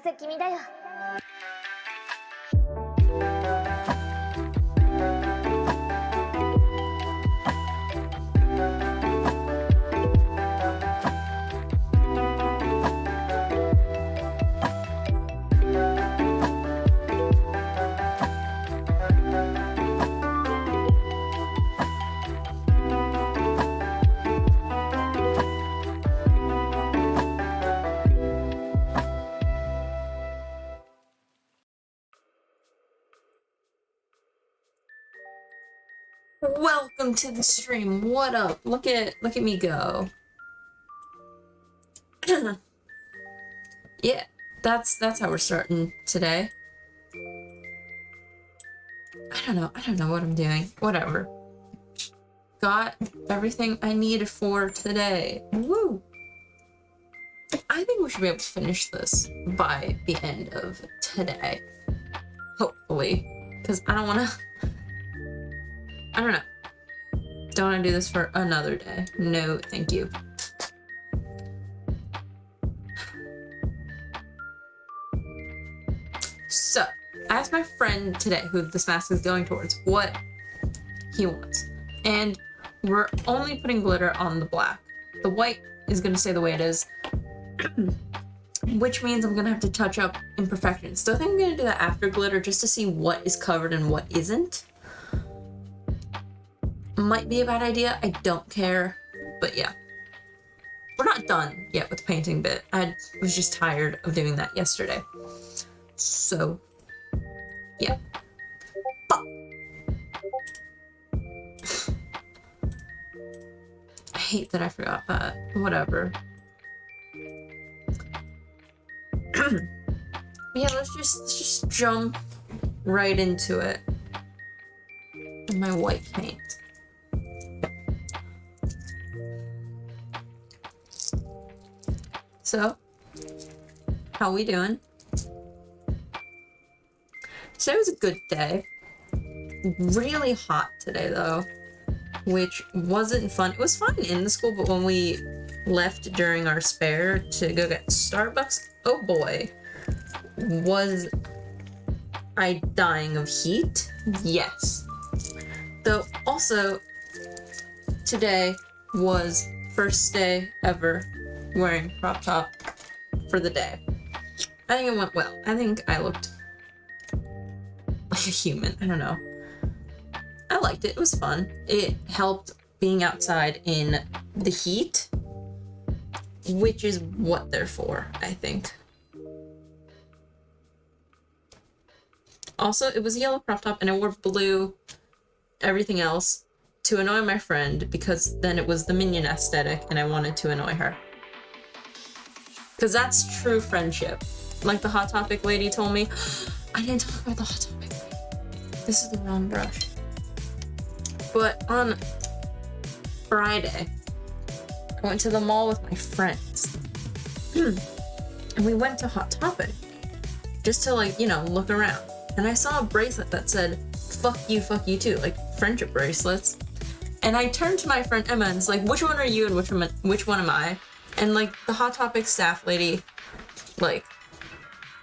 せ君だよ。Welcome to the stream. What up? Look at me go. Yeah, that's how we're starting today. I don't know what I'm doing. Whatever. Got everything I need for today. Woo! I think we should be able to finish this by the end of today. Hopefully. Because I don't want to... I don't know. Don't want to do this for another day. No, thank you. So, I asked my friend today, who this mask is going towards, what he wants. And we're only putting glitter on the black. The white is going to stay the way it is. Which means I'm going to have to touch up imperfections. So I think I'm going to do that after glitter just to see what is covered and what isn't. Might be a bad idea. I don't care. But yeah. We're not done yet with the painting bit. I was just tired of doing that yesterday. So, yeah. But I hate that I forgot that. Whatever. Yeah, let's just jump right into it. My white paint. So, how we doing? Today was a good day. Really hot today though, which wasn't fun. It was fun in the school, but when we left during our spare to go get Starbucks, oh boy, was I dying of heat? Yes. Though also, today was first day ever wearing crop top for the day. I think it went well. I think I looked like a human. I don't know. I liked it. It was fun. It helped being outside in the heat, which is what they're for, I think. Also, it was a yellow crop top and I wore blue, everything else, to annoy my friend because then it was the minion aesthetic and I wanted to annoy her. Because that's true friendship. Like the Hot Topic lady told me. I didn't talk about the Hot Topic lady. This is the wrong brush. But on Friday, I went to the mall with my friends. And we went to Hot Topic. Just to like, you know, look around. And I saw a bracelet that said, fuck you too. Like friendship bracelets. And I turned to my friend Emma and was like, which one are you and which one am I? And like the Hot Topic staff lady, like,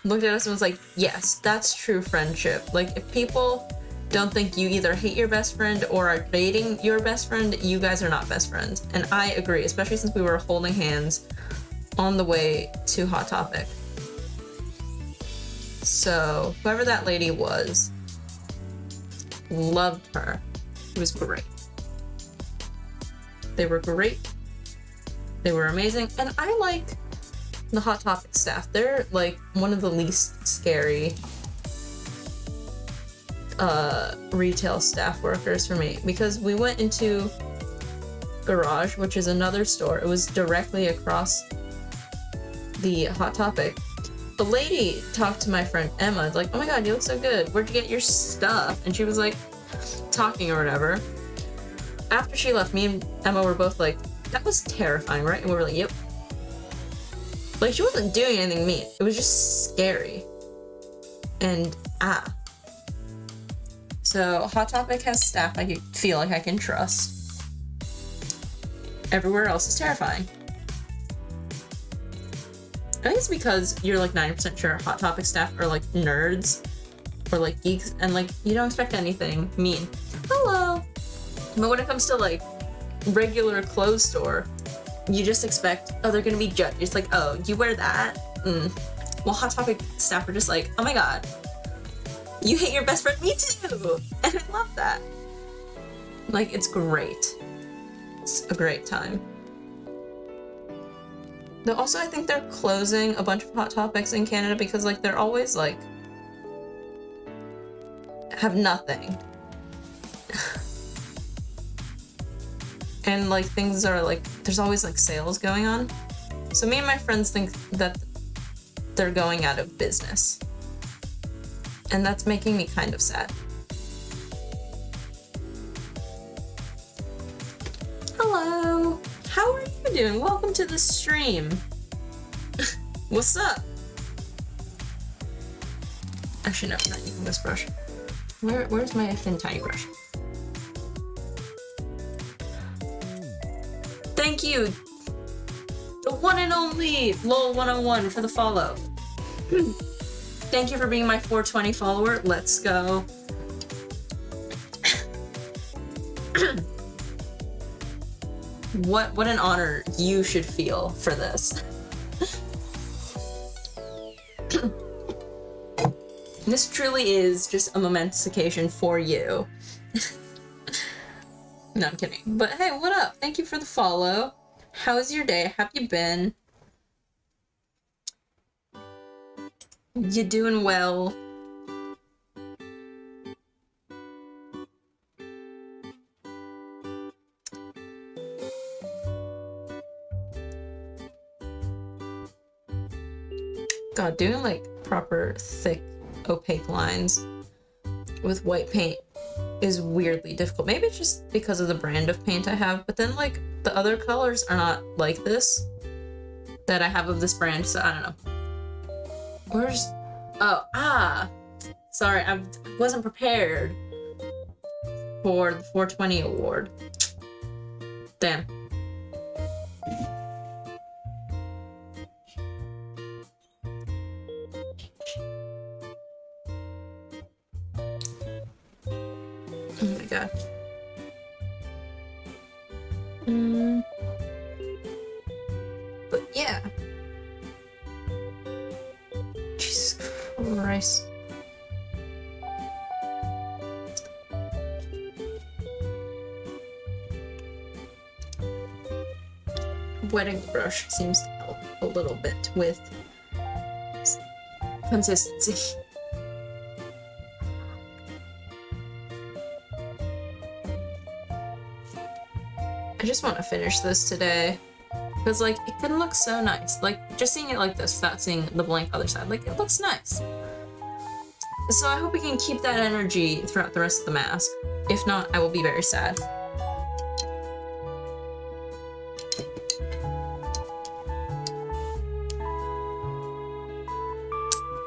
looked at us and was like, yes, that's true friendship. Like if people don't think you either hate your best friend or are dating your best friend, you guys are not best friends. And I agree, especially since we were holding hands on the way to Hot Topic. So whoever that lady was, loved her. It was great. They were great. They were amazing, and I like the Hot Topic staff. They're like one of the least scary retail staff workers for me, because we went into Garage, which is another store. It was directly across the Hot Topic. The lady talked to my friend Emma, like, oh my god, you look so good. Where'd you get your stuff? And she was like talking or whatever. After she left, me and Emma were both like, that was terrifying, right? And we were like, yep. Like, she wasn't doing anything mean. It was just scary. And, So, Hot Topic has staff I feel like I can trust. Everywhere else is terrifying. I think it's because you're like 90% sure Hot Topic staff are like nerds or like geeks, and like you don't expect anything mean. Hello. But when it comes to like regular clothes store, you just expect, oh, they're gonna be judged. It's like, oh, you wear that? Well, Hot Topic staff are just like, oh my god, you hate your best friend? Me too! And I love that. Like, it's great. It's a great time. Though also, I think they're closing a bunch of Hot Topics in Canada because, like, they're always, like, have nothing. And, like, things are, like, there's always, like, sales going on. So me and my friends think that they're going out of business. And that's making me kind of sad. Hello! How are you doing? Welcome to the stream. What's up? Actually, no, not using this brush. Where's my thin tiny brush? Thank you! The one and only LOL101 for the follow. Thank you for being my 420 follower. Let's go. What an honor you should feel for this. This truly is just a momentous occasion for you. No, I'm kidding. But hey, what up? Thank you for the follow. How's your day? Have you been? You doing well? God, doing like proper thick opaque lines with white paint is weirdly difficult. Maybe it's just because of the brand of paint I have, but then like the other colors are not like this that I have of this brand, so I don't know. Sorry, I wasn't prepared for the 420 award. Damn. Oh my god. But yeah. Jesus Christ. Wetting the brush seems to help a little bit with consistency. I just want to finish this today because like it can look so nice. Like just seeing it like this without seeing the blank other side, like it looks nice. So I hope we can keep that energy throughout the rest of the mask. If not, I will be very sad.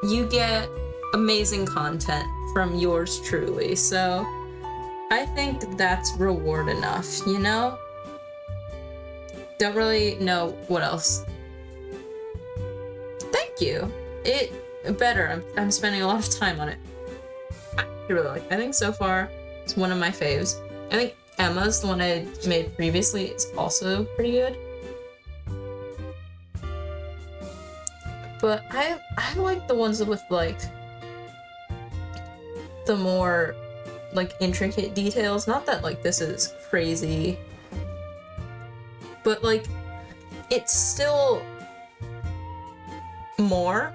You get amazing content from yours truly, so I think that's reward enough, you know? Don't really know what else. Thank you. Better. I'm spending a lot of time on it. I really like it. I think so far it's one of my faves. I think Emma's, the one I made previously, is also pretty good. But I like the ones with like the more like intricate details. Not that like this is crazy, but like it's still more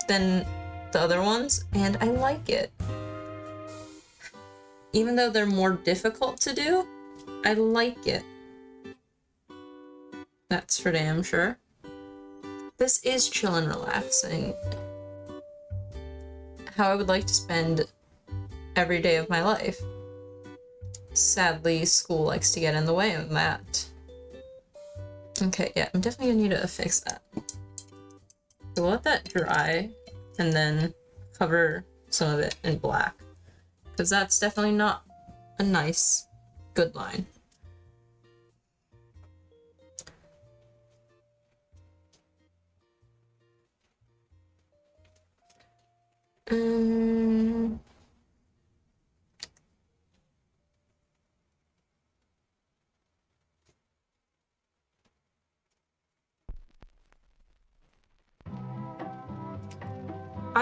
than the other ones, and I like it. Even though they're more difficult to do, I like it. That's for damn sure. This is chill and relaxing. How I would like to spend every day of my life. Sadly, school likes to get in the way of that. Okay, yeah, I'm definitely gonna need to fix that. So we'll let that dry and then cover some of it in black, because that's definitely not a nice, good line. I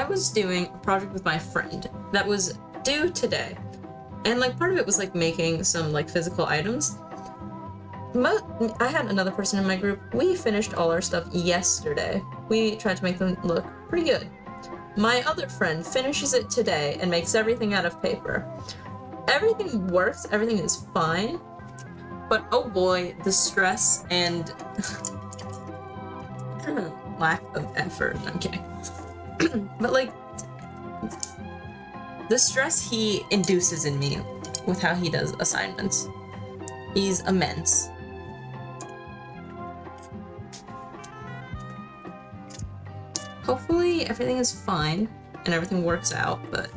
was doing a project with my friend that was due today. And like part of it was like making some like physical items. I had another person in my group. We finished all our stuff yesterday. We tried to make them look pretty good. My other friend finishes it today and makes everything out of paper. Everything works, everything is fine, but oh boy, the stress and lack of effort. I'm kidding. But like, the stress he induces in me with how he does assignments is immense. Hopefully everything is fine and everything works out, but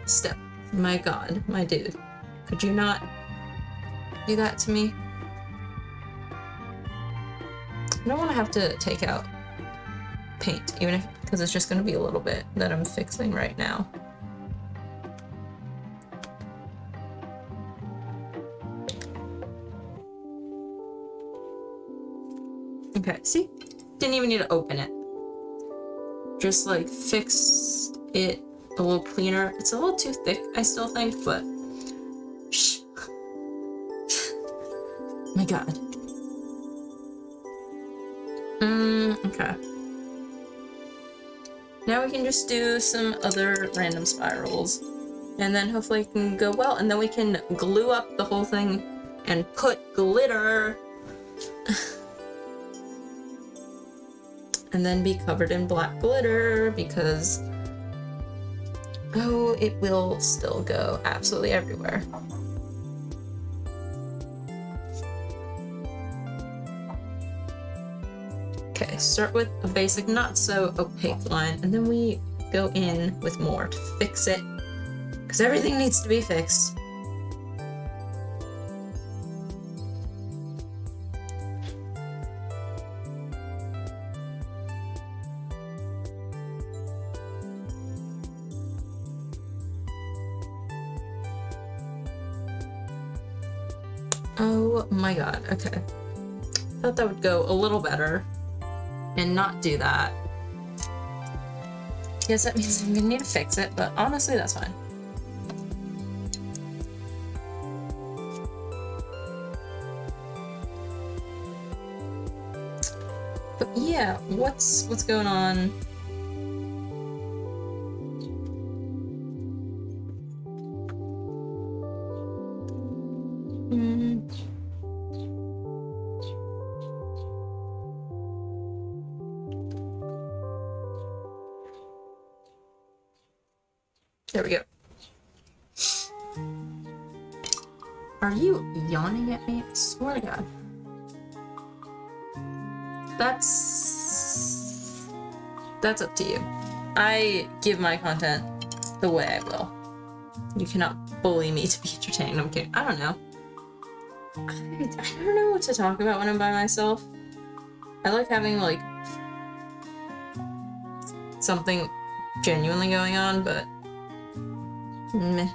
still, my god, my dude, could you not do that to me? I don't want to have to take out paint, even if, because it's just going to be a little bit that I'm fixing right now. Okay, see? Didn't even need to open it. Just like fixed it a little cleaner. It's a little too thick, I still think, but shh. My god. Okay. Now we can just do some other random spirals. And then hopefully it can go well. And then we can glue up the whole thing and put glitter. And then be covered in black glitter because, oh, it will still go absolutely everywhere. Okay, start with a basic, not so opaque line, and then we go in with more to fix it, because everything needs to be fixed. Oh my god, okay. Thought that would go a little better and not do that. Yes, that means I'm gonna need to fix it, but honestly, that's fine. But yeah, what's going on? There we go. Are you yawning at me? I swear to God. That's up to you. I give my content the way I will. You cannot bully me to be entertained. I'm kidding. I don't know. I don't know what to talk about when I'm by myself. I like having like something genuinely going on, but meh.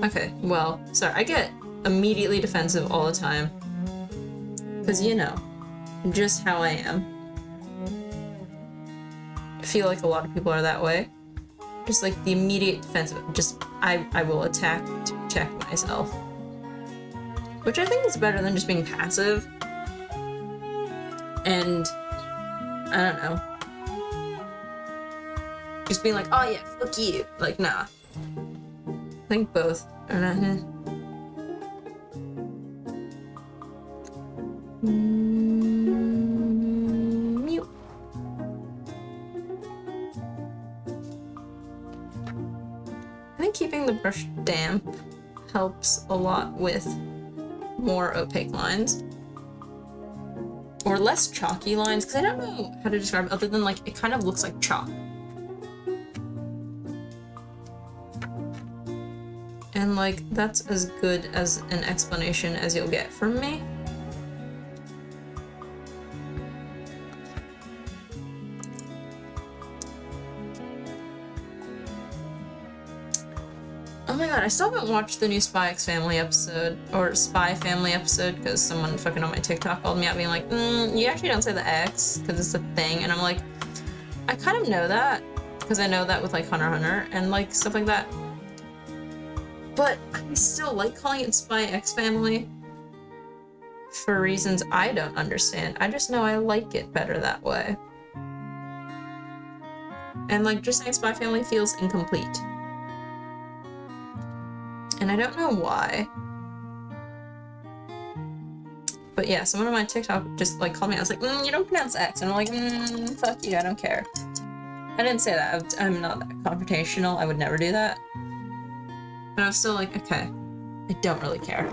Okay, well, sorry, I get immediately defensive all the time. Because, you know, just how I am. I feel like a lot of people are that way. Just like the immediate defensive, just, I will attack to protect myself. Which I think is better than just being passive. And, I don't know. Just being like, oh yeah, fuck you. Like, nah. I think both are not. Mute. I think keeping the brush damp helps a lot with more opaque lines. Or less chalky lines, because I don't know how to describe it other than like it kind of looks like chalk. And like that's as good as an explanation as you'll get from me. Oh my god, I still haven't watched the new Spy X Family episode, or Spy Family episode, because someone fucking on my TikTok called me out being like, you actually don't say the X, because it's a thing, and I'm like, I kind of know that, because I know that with, like, Hunter x Hunter, and, like, stuff like that. But I still like calling it Spy X Family for reasons I don't understand. I just know I like it better that way. And, like, just saying Spy Family feels incomplete. And I don't know why. But yeah, someone on my TikTok just, like, called me. I was like, you don't pronounce X. And I'm like, fuck you, I don't care. I didn't say that. I'm not that confrontational. I would never do that. But I was still like, okay, I don't really care.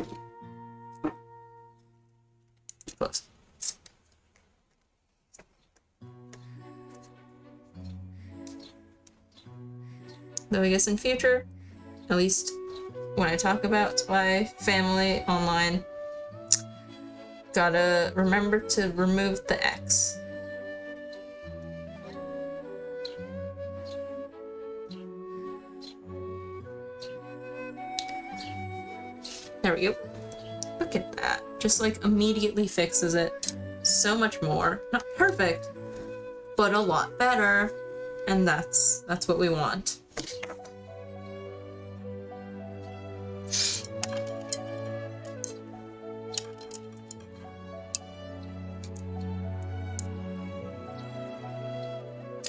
Close. Though I guess in future, at least when I talk about Spy Family online, gotta remember to remove the X. There we go. Look at that. Just like immediately fixes it so much more. Not perfect, but a lot better. And that's what we want.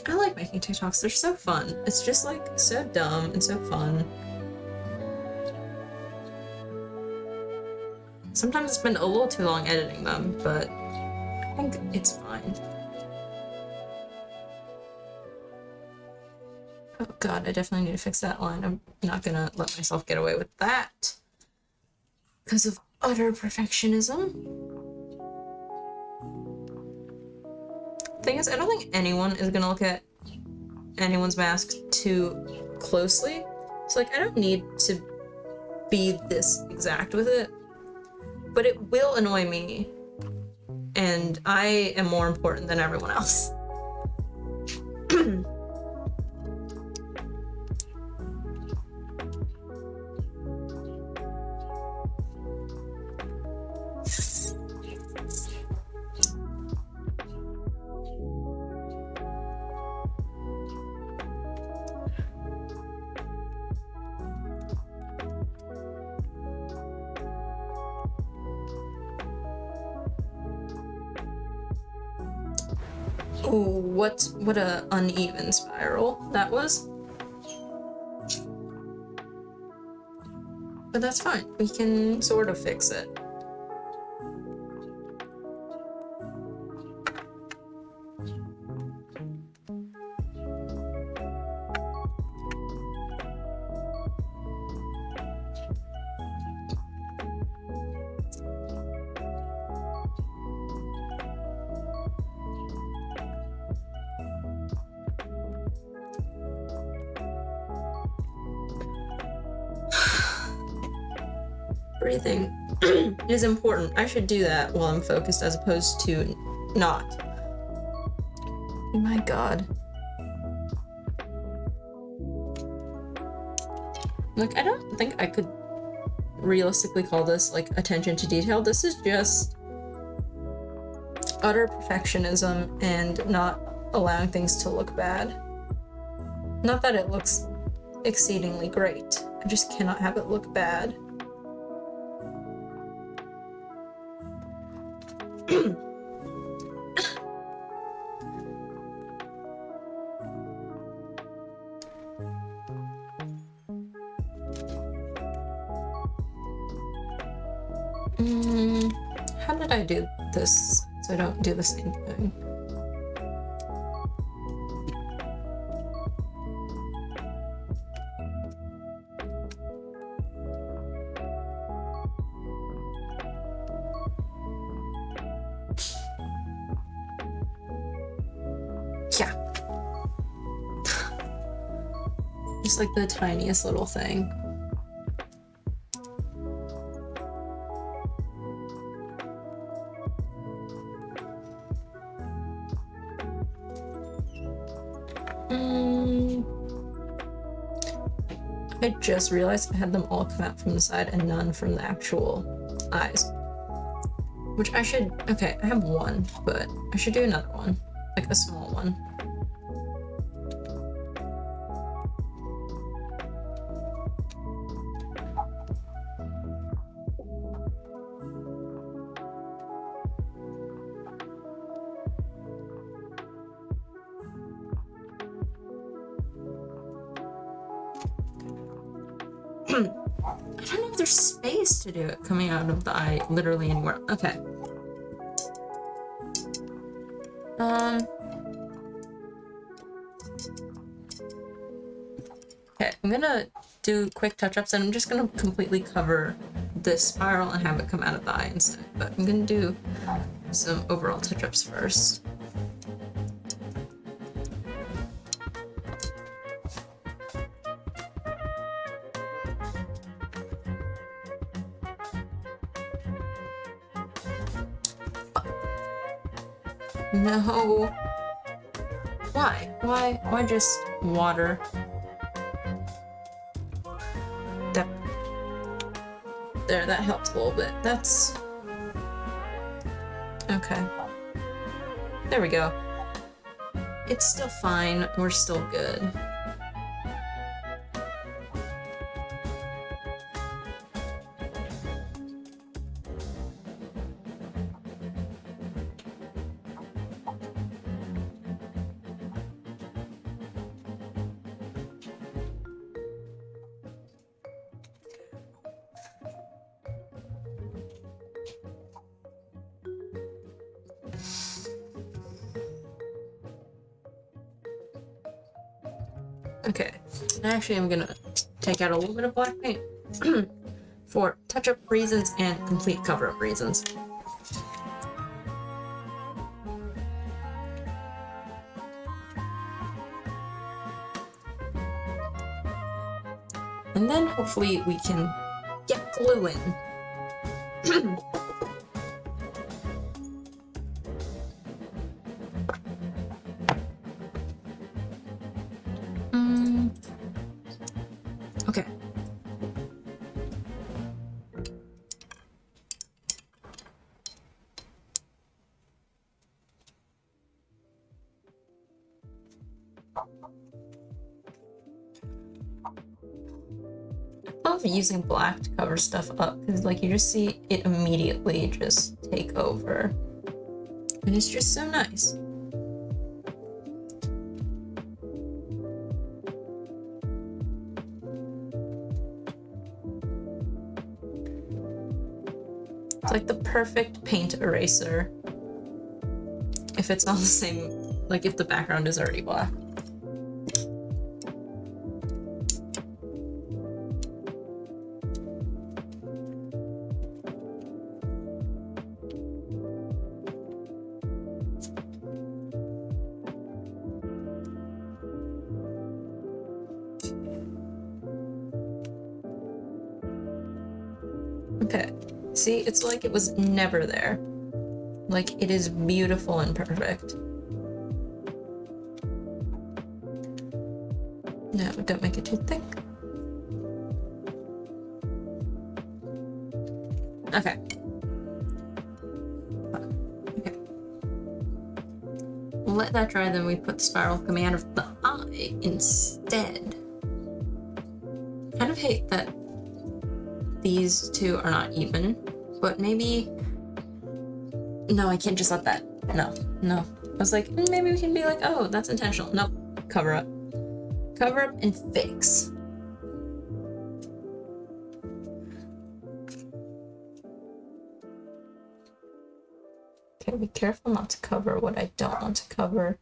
I like making TikToks. They're so fun. It's just like so dumb and so fun. Sometimes I spend a little too long editing them, but I think it's fine. Oh god, I definitely need to fix that line. I'm not gonna let myself get away with that. Because of utter perfectionism. Thing is, I don't think anyone is gonna look at anyone's mask too closely. So, like, I don't need to be this exact with it. But it will annoy me. And I am more important than everyone else. Ooh, what a uneven spiral that was. But that's fine. We can sort of fix it. Breathing is important. I should do that while I'm focused as opposed to not. Oh my god. Like, I don't think I could realistically call this, like, attention to detail. This is just utter perfectionism and not allowing things to look bad. Not that it looks exceedingly great. I just cannot have it look bad. How did I do this so I don't do the same thing? Yeah. Just like the tiniest little thing. I just realized I had them all come out from the side and none from the actual eyes. Which I should... Okay, I have one, but I should do another one. Like a small one. I don't know if there's space to do it coming out of the eye literally anywhere. Okay. Okay, I'm gonna do quick touch-ups and I'm just gonna completely cover this spiral and have it come out of the eye instead. But I'm gonna do some overall touch-ups first. No. Why? Why just water? There, that helped a little bit. That's... Okay. There we go. It's still fine. We're still good. Okay, actually I'm gonna take out a little bit of black paint for touch-up reasons and complete cover-up reasons. And then hopefully we can get glue in. Okay. I love using black to cover stuff up because like you just see it immediately just take over. And it's just so nice. It's like the perfect paint eraser if it's all the same, like if the background is already black. Okay, see, it's like it was never there. Like, it is beautiful and perfect. No, don't make it too thick. Okay. Okay. We'll let that dry, then we put the spiral coming out of the eye instead. Kind of hate that these two are not even, but maybe... No, I can't just let that. No. I was like, maybe we can be like, oh, that's intentional. Nope. Cover up. Cover up and fix. Okay, be careful not to cover what I don't want to cover.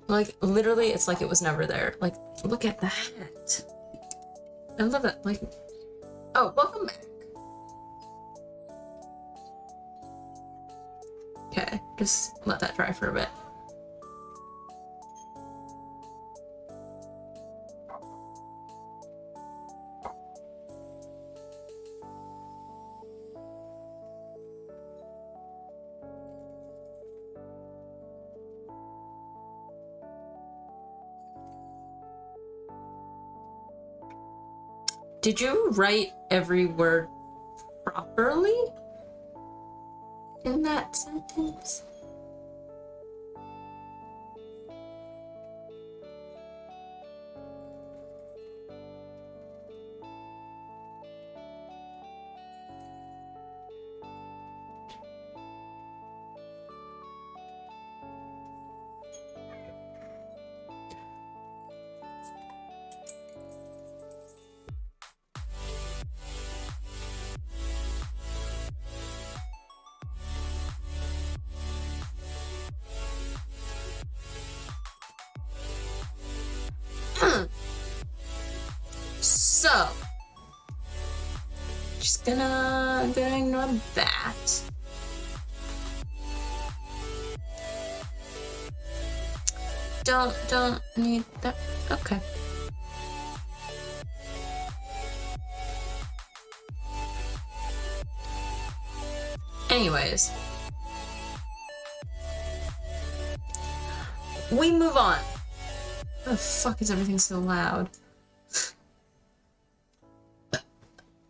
Like, literally, it's like it was never there. Like, look at that. I love it. Like, oh, welcome back. Okay, just let that dry for a bit. Did you write every word properly in that sentence? So, just gonna ignore that. Don't need that. Okay. Anyways, we move on. Oh, fuck, is everything so loud?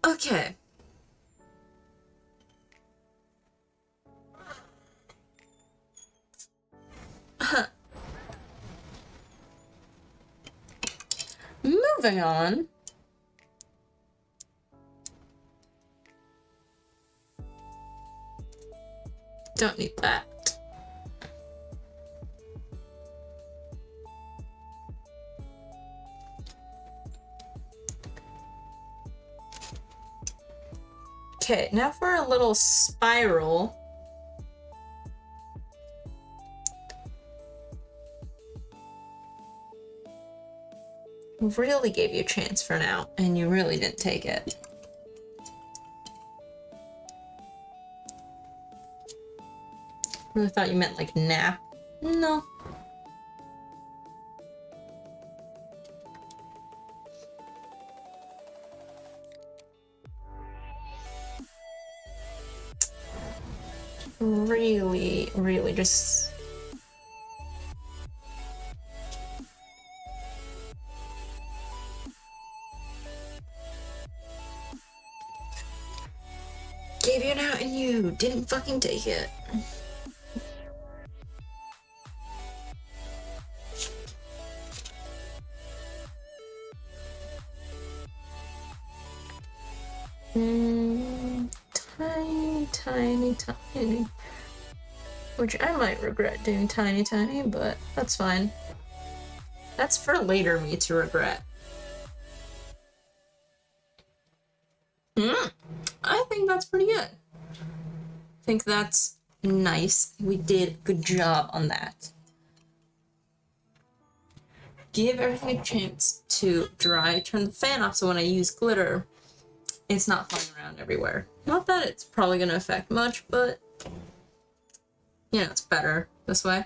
Okay. Moving on. Don't need that. Okay, now for a little spiral. Really gave you a chance for now, and you really didn't take it. Really thought you meant like nap. No. Really just... gave you an out and you didn't fucking take it. Tiny. Which I might regret doing tiny, but that's fine. That's for later me to regret. I think that's pretty good. I think that's nice. We did a good job on that. Give everything a chance to dry. Turn the fan off so when I use glitter, it's not flying around everywhere. Not that it's probably going to affect much, but you know, it's better this way.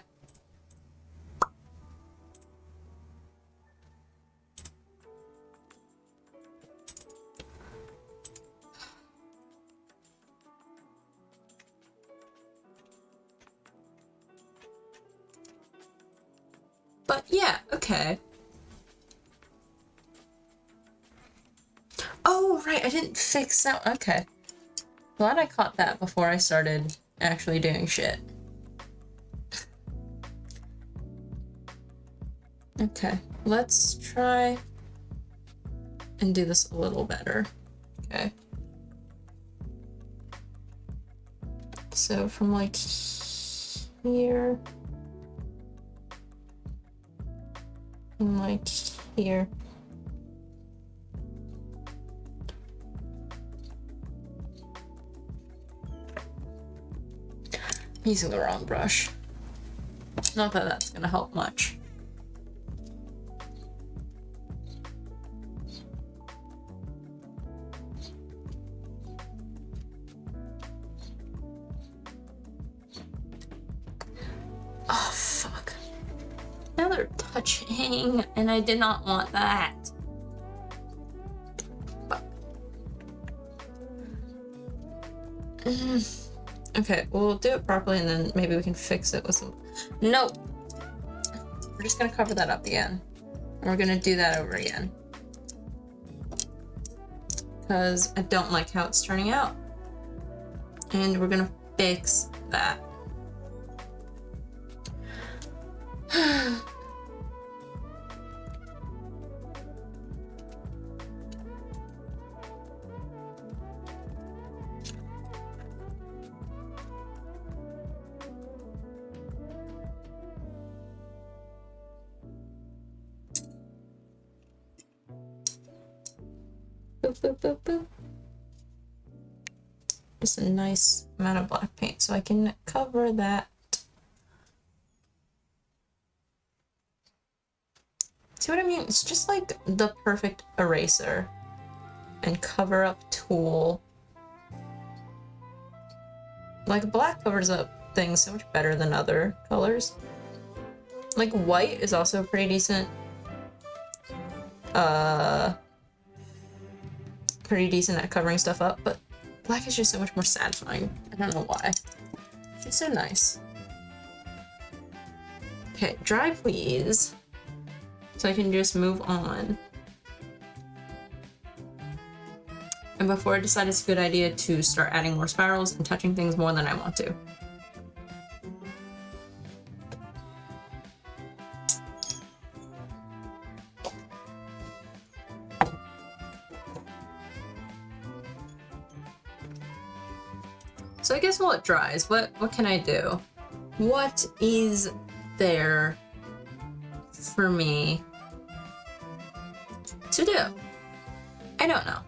But yeah, okay. Oh, right, I didn't fix that. Okay. Glad I caught that before I started actually doing shit. Okay, let's try and do this a little better. Okay. So from like here, and like here. I'm using the wrong brush. Not that that's gonna help much. Oh, fuck. Now they're touching, and I did not want that. Fuck. Okay, we'll do it properly, and then maybe we can fix it with some... Nope! We're just gonna cover that up again. And we're gonna do that over again. because I don't like how it's turning out. And we're gonna fix that. Boop, boop, boop, boop. Just a nice amount of black paint so I can cover that. See what I mean? It's just like the perfect eraser and cover up tool. Like black covers up things so much better than other colors. Like white is also pretty decent. Pretty decent at covering stuff up, but black is just so much more satisfying. I don't know why. It's just so nice. Okay, dry please. So I can just move on. And before I decide it's a good idea to start adding more spirals and touching things more than I want to. So I guess while it dries, what can I do? What is there for me to do? I don't know.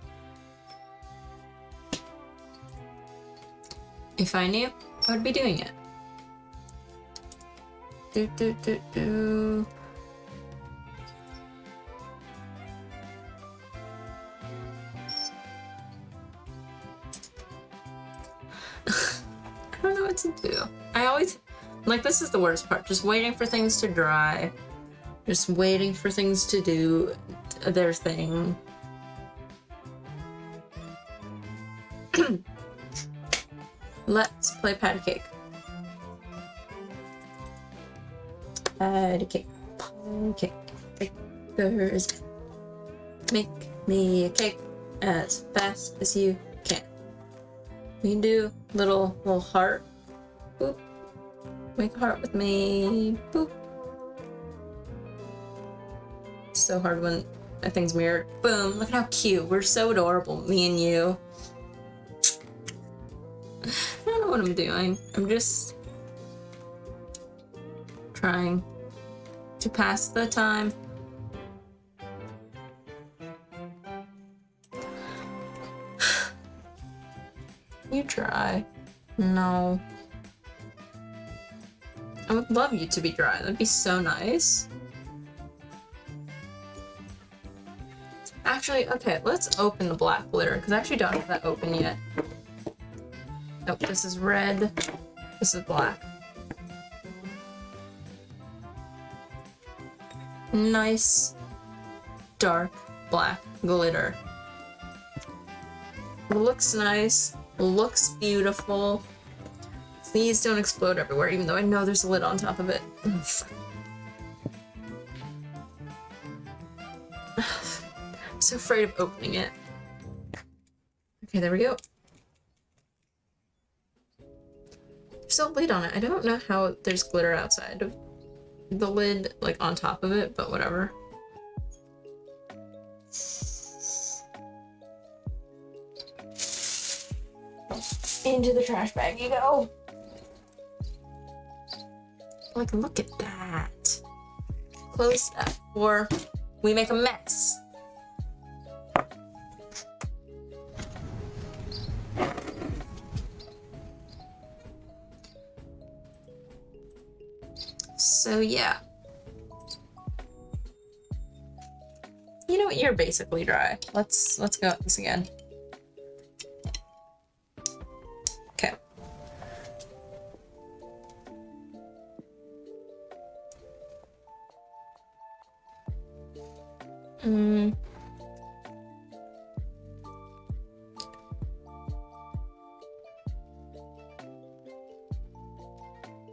If I knew, I would be doing it. Do. I don't know what to do. I always, like, this is the worst part, just waiting for things to dry. Just waiting for things to do their thing. Let's play patty cake. Patty cake. Patty cake. Bakers. Make me a cake as fast as you can. We can do little heart. Boop. Make a heart with me. Boop. It's so hard when a thing's mirrored. Boom. Look at how cute. We're so adorable, me and you. I don't know what I'm doing. I'm just trying to pass the time. You try. No. I would love you to be dry. That'd be so nice. Actually, okay, let's open the black glitter, because I actually don't have that open yet. Nope, this is red. This is black. Nice, dark black glitter. Looks nice. Looks beautiful. Please don't explode everywhere, even though I know there's a lid on top of it. I'm so afraid of opening it. Okay, there we go. There's a lid on it. I don't know how there's glitter outside of the lid, like on top of it, but whatever. Into the trash bag you go. Like, look at that. Close that before we make a mess. So yeah. You know what? You're basically dry. Let's go at this again. Okay.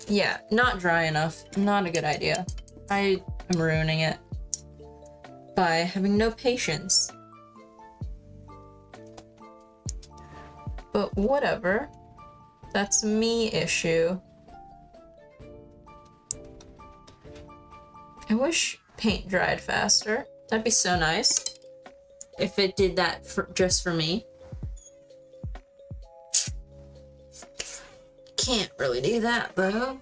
Yeah, not dry enough. Not a good idea. I am ruining it by having no patience. But whatever. That's a me issue. I wish paint dried faster. That'd be so nice if it did that just for me. Can't really do that though.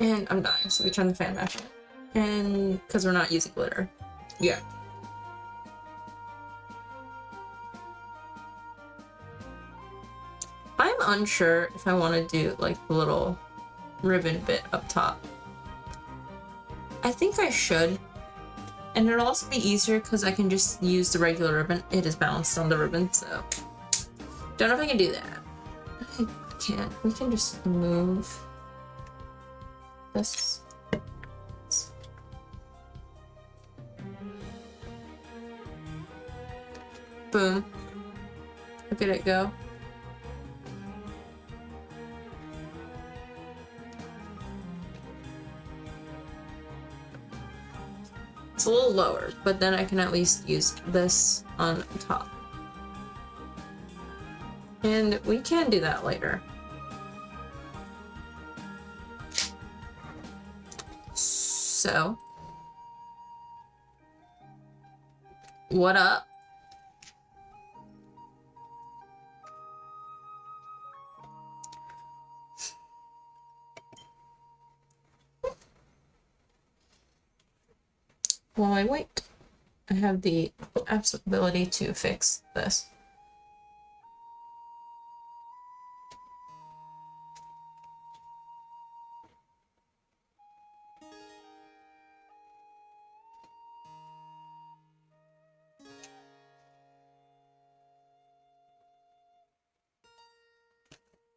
And I'm dying, so we turn the fan back on. And because we're not using glitter. Yeah. I'm unsure if I want to do like the little ribbon bit up top. I think I should. And it'll also be easier because I can just use the regular ribbon. It is balanced on the ribbon, so don't know if I can do that. I can't. We can just move this. Boom. Look at it go. It's a little lower, but then I can at least use this on top. And we can do that later. So, what up? While I wait, I have the absolute ability to fix this.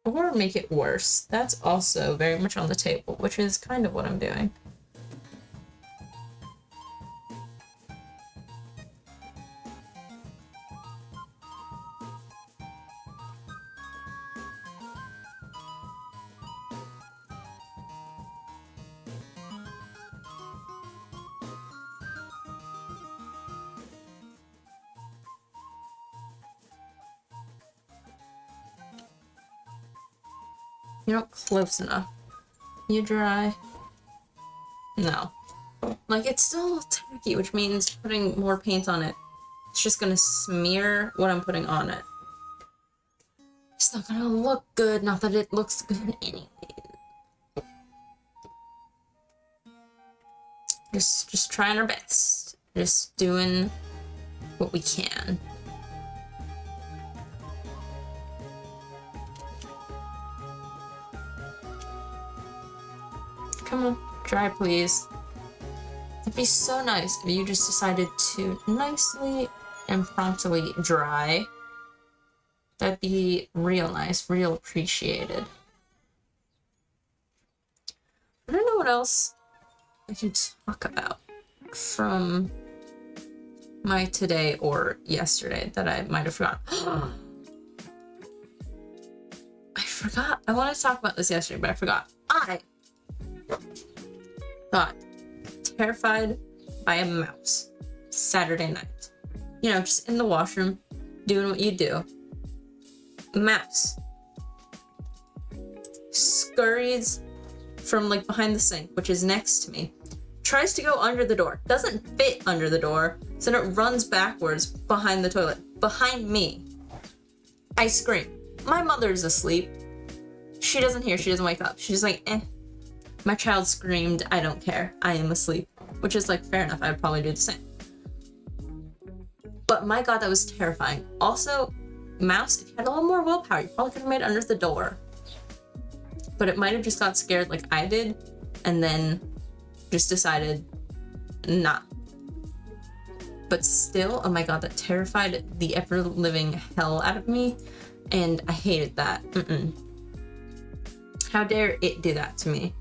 Or make it worse. That's also very much on the table, which is kind of what I'm doing. You're not close enough. You dry? No. Like, it's still a little tacky, which means putting more paint on it, it's just gonna smear what I'm putting on it. It's not gonna look good, not that it looks good anyway. Just trying our best. Just doing what we can. Come on, dry please. It'd be so nice if you just decided to nicely and promptly dry. That'd be real nice, real appreciated. I don't know what else I can talk about from my today or yesterday that I might have forgotten. I forgot. I wanted to talk about this yesterday, but I forgot. I got terrified by a mouse Saturday night. You know, just in the washroom, doing what you do. A mouse scurries from like behind the sink, which is next to me, tries to go under the door, doesn't fit under the door, so then it runs backwards behind the toilet, behind me. I scream. My mother's asleep. She doesn't hear, she doesn't wake up. She's like, eh. My child screamed, I don't care, I am asleep. Which is like, fair enough, I would probably do the same. But my god, that was terrifying. Also, mouse, if you had a little more willpower, you probably could have made it under the door. But it might have just got scared like I did, and then just decided not. But still, oh my god, that terrified the ever-living hell out of me, and I hated that. How dare it do that to me?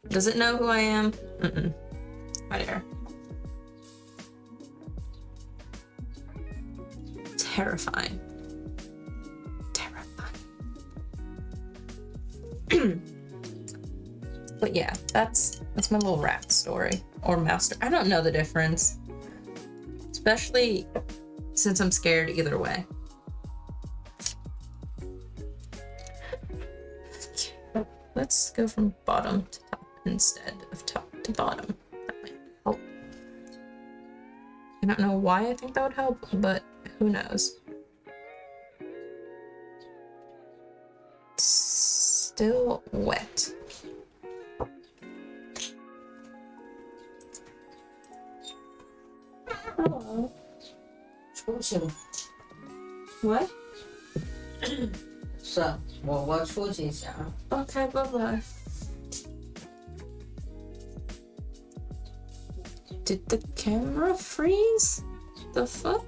Does it know who I am? How dare. terrifying. Terrifying. But yeah, that's my little rat story. Or mouse story. I don't know the difference. Especially since I'm scared either way. Let's go from bottom to top instead of top to bottom. That might help. I don't know why I think that would help, but who knows. Still wet. Hello. What? 是啊，我出去一下啊。Okay, bye bye. Did the camera freeze? The fuck?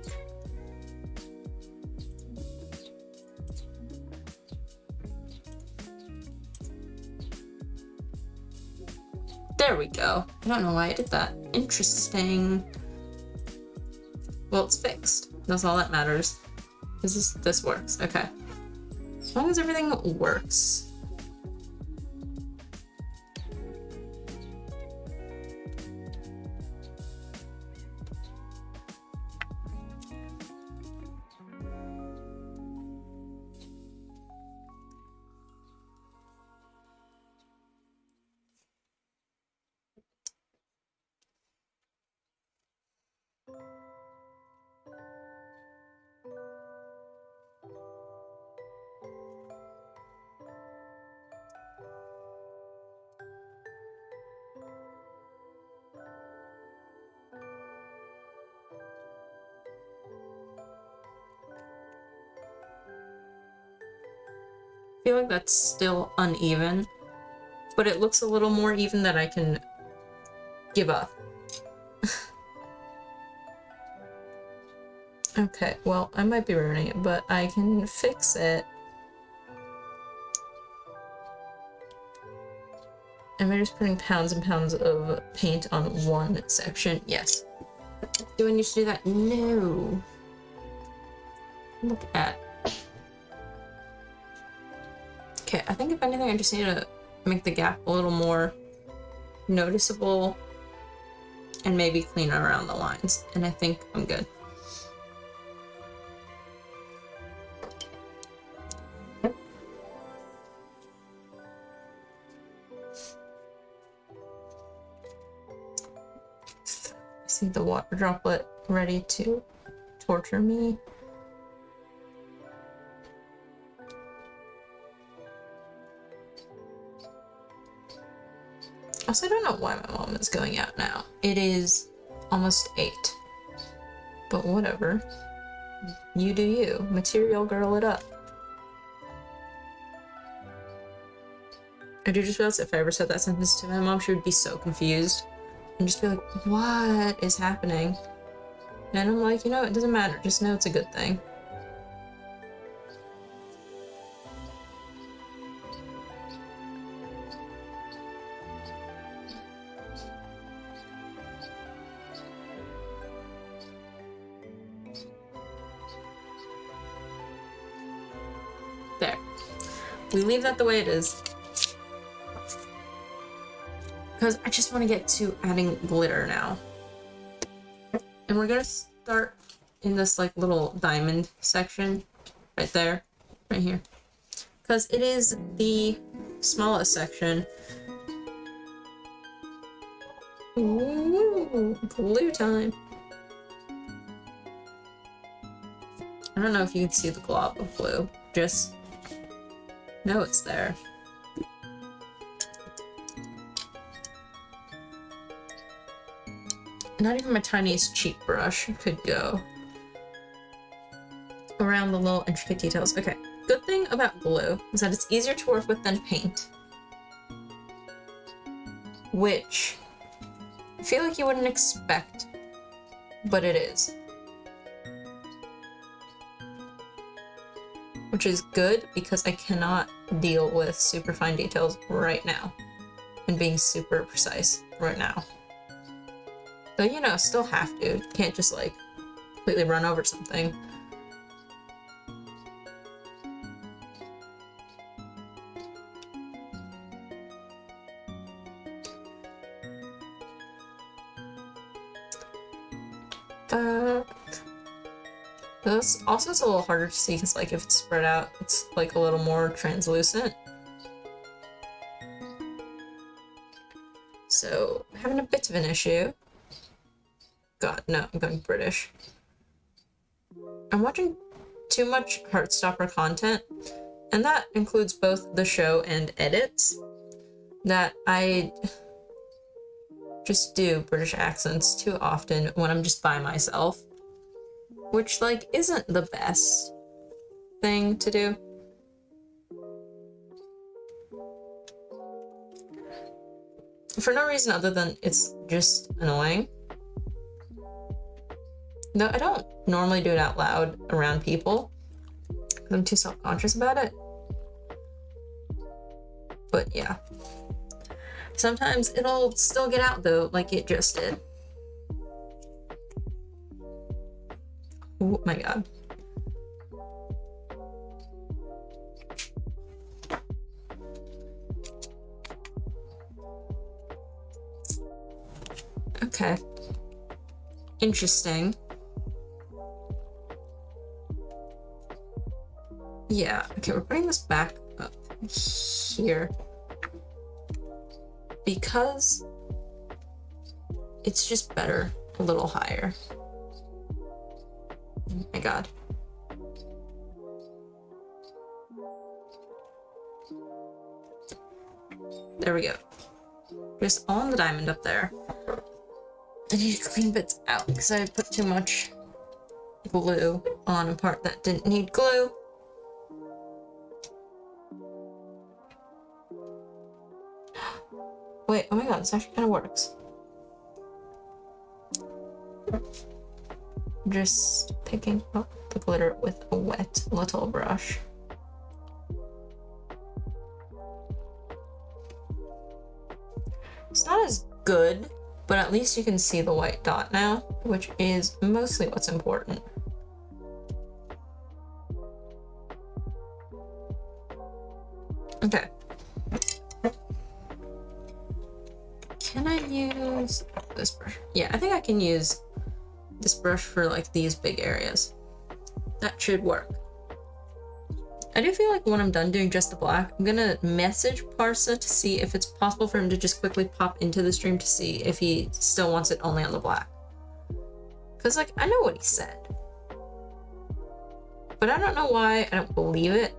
There we go. I don't know why I did that. Interesting. Well, it's fixed. That's all that matters. This works. Okay. As long as everything works. I feel like that's still uneven, but it looks a little more even that I can give up. Okay, well, I might be ruining it, but I can fix it. Am I just putting pounds and pounds of paint on one section? Yes. Do I need to do that? No. Look at. Okay, I think if anything, I just need to make the gap a little more noticeable and maybe clean around the lines. And I think I'm good. I see the water droplet ready to torture me. Also, I don't know why my mom is going out now. It is almost 8. But whatever. You do you. Material girl it up. I do just realize if I ever said that sentence to my mom, she would be so confused. And just be like, what is happening? And I'm like, you know, it doesn't matter. Just know it's a good thing. There. We leave that the way it is. Because I just want to get to adding glitter now. And we're going to start in this like little diamond section right there, right here. Because it is the smallest section. Ooh, glue time. I don't know if you can see the glob of glue. Just know it's there. Not even my tiniest cheap brush could go around the little intricate details. Okay, good thing about glue is that it's easier to work with than paint. Which I feel like you wouldn't expect, but it is. Which is good because I cannot deal with super fine details right now and being super precise right now. But you know, still have to. Can't just like completely run over something. This also is a little harder to see because, like, if it's spread out, it's like a little more translucent. So, having a bit of an issue. God, no, I'm going British. I'm watching too much Heartstopper content, and that includes both the show and edits, that I just do British accents too often when I'm just by myself, which, like, isn't the best thing to do. For no reason other than it's just annoying. Though I don't normally do it out loud around people, because I'm too self-conscious about it. But yeah. Sometimes it'll still get out though, like it just did. Oh my god. Okay. Interesting. Yeah, okay, we're bringing this back up here. Because it's just better a little higher. Oh my god. There we go. Just on the diamond up there. I need to clean bits out because I put too much glue on a part that didn't need glue. Wait, oh my god, this actually kind of works. Just picking up the glitter with a wet little brush. It's not as good, but at least you can see the white dot now, which is mostly what's important. Okay. Can I use this brush? Yeah, I think I can use this brush for like these big areas. That should work. I do feel like when I'm done doing just the black, I'm gonna message Parsa to see if it's possible for him to just quickly pop into the stream to see if he still wants it only on the black. Cause like, I know what he said. But I don't know why I don't believe it.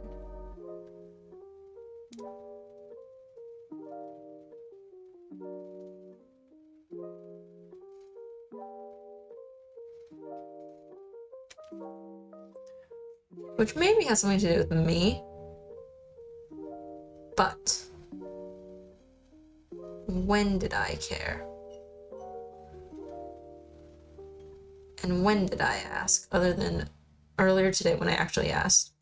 Which maybe has something to do with me. But when did I care? And when did I ask? Other than earlier today when I actually asked.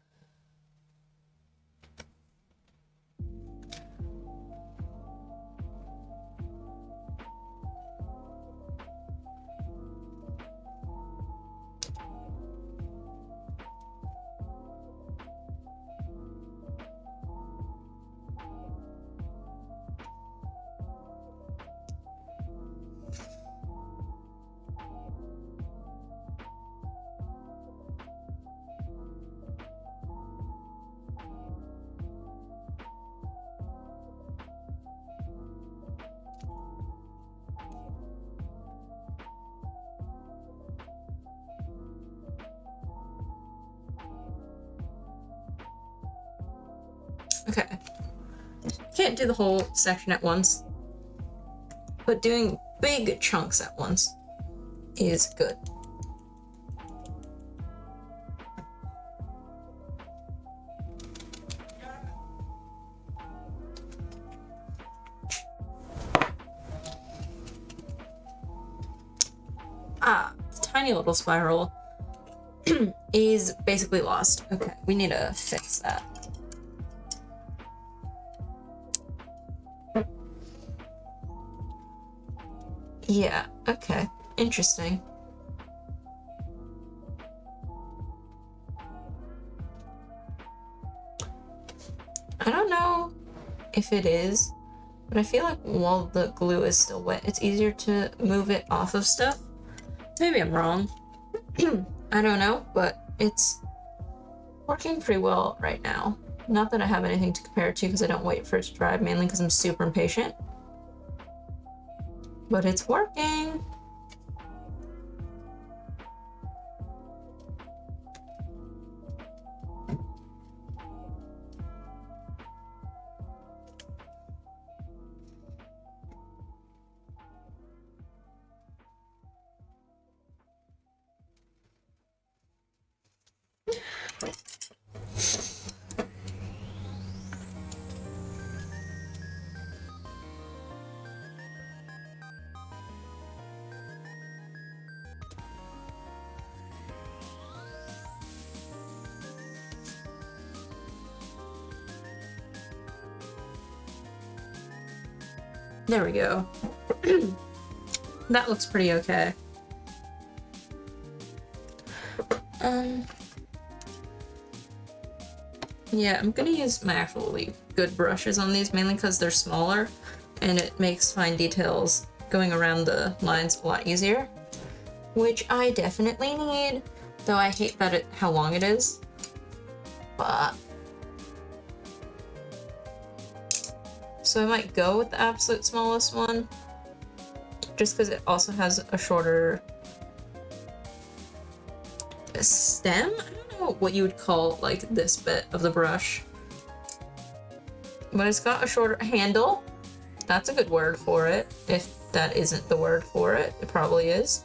Okay. Can't do the whole section at once, but doing big chunks at once is good. Ah, the tiny little spiral is basically lost. Okay, we need to fix that. Yeah, okay. Interesting. I don't know if it is, but I feel like while the glue is still wet, it's easier to move it off of stuff. Maybe I'm wrong. I don't know, but it's working pretty well right now. Not that I have anything to compare it to because I don't wait for it to dry, mainly because I'm super impatient. But it's working. There we go. That looks pretty okay. Yeah, I'm gonna use my actually good brushes on these, mainly because they're smaller, and it makes fine details going around the lines a lot easier, which I definitely need, though I hate that how long it is, but... So I might go with the absolute smallest one, just because it also has a shorter stem? I don't know what you would call like this bit of the brush. But it's got a shorter handle. That's a good word for it. If that isn't the word for it, it probably is.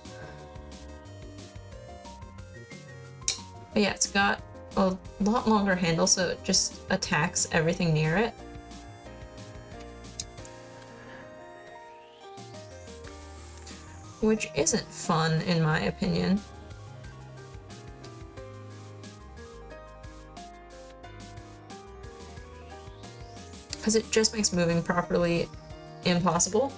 But yeah, it's got a lot longer handle, so it just attacks everything near it. Which isn't fun, in my opinion. Because it just makes moving properly impossible.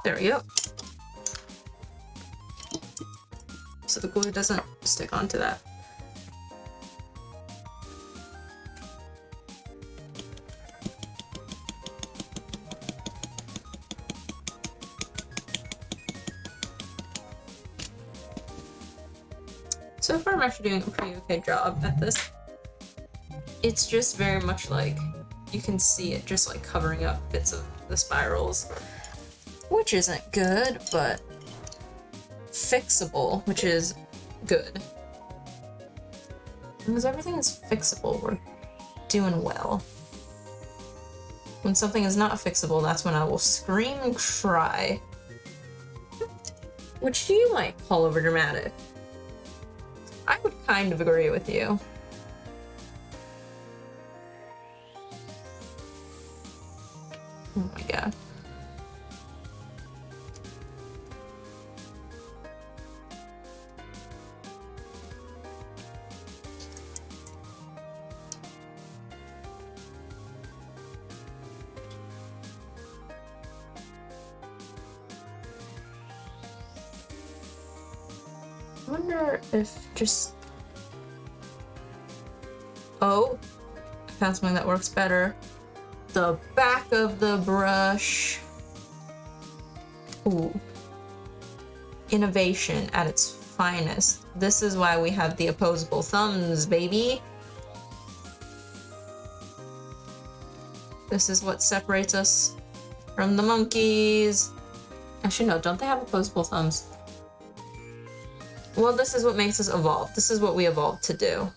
There we go. So the glue doesn't stick onto that. So far I'm actually doing a pretty okay job at this. It's just very much like, you can see it just like covering up bits of the spirals. Which isn't good, but fixable, which is good. Because everything is fixable, we're doing well. When something is not fixable, that's when I will scream and cry. Which do you like call over dramatic? I would kind of agree with you. Oh my god. I wonder if just... Oh, I found something that works better. The back of the brush. Ooh. Innovation at its finest. This is why we have the opposable thumbs, baby. This is what separates us from the monkeys. Actually, no, don't they have opposable thumbs? Well, this is what makes us evolve. This is what we evolved to do.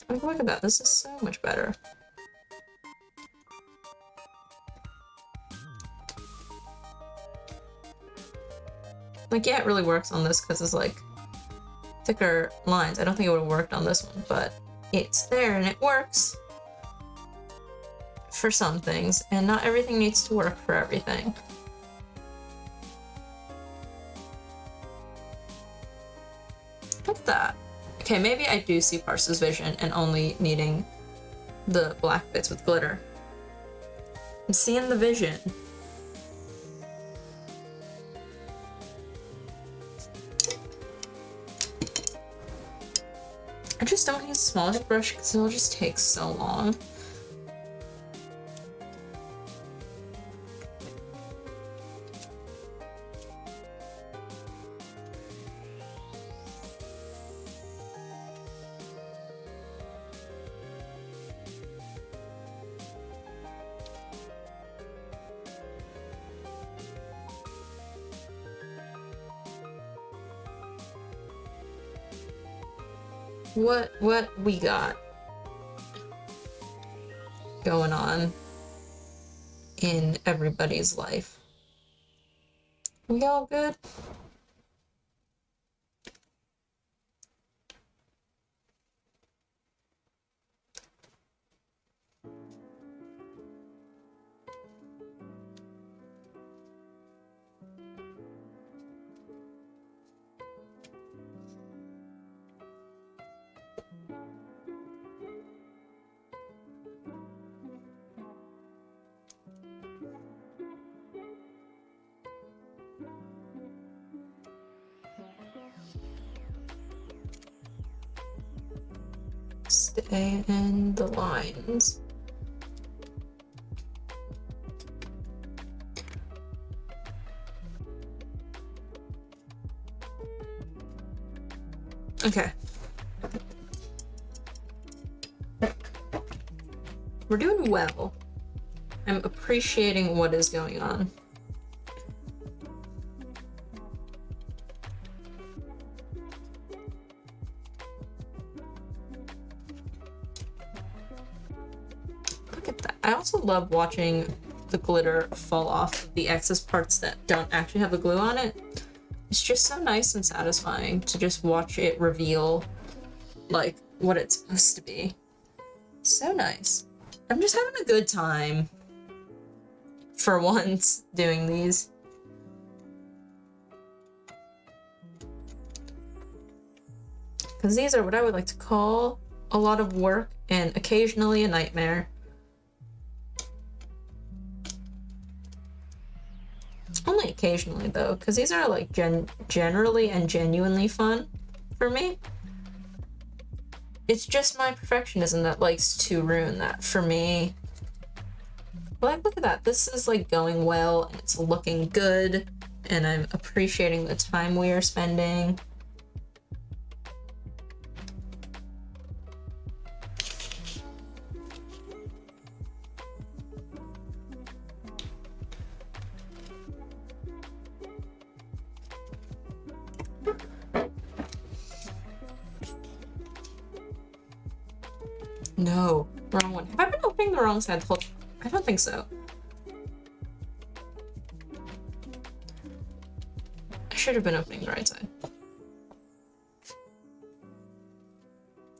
Like, look at that. This is so much better. Like, yeah, it really works on this because it's like thicker lines. I don't think it would have worked on this one, but it's there and it works for some things, and not everything needs to work for everything. Look at that. Okay, maybe I do see Parsa's vision and only needing the black bits with glitter. I'm seeing the vision. I just don't use the smallest brush because it'll just take so long. What we got going on in everybody's life? We all good? Stay in the lines. Okay. We're doing well. I'm appreciating what is going on. Look at that. I also love watching the glitter fall off of the excess parts that don't actually have the glue on it. It's just so nice and satisfying to just watch it reveal like what it's supposed to be. So nice. I'm just having a good time for once doing these. Because these are what I would like to call a lot of work and occasionally a nightmare. Only occasionally though, because these are like generally and genuinely fun for me. It's just my perfectionism that likes to ruin that for me. Like, look at that. This is like going well and it's looking good and I'm appreciating the time we are spending. No, wrong one. Have I been opening the wrong side the whole time? I don't think so. I should have been opening the right side.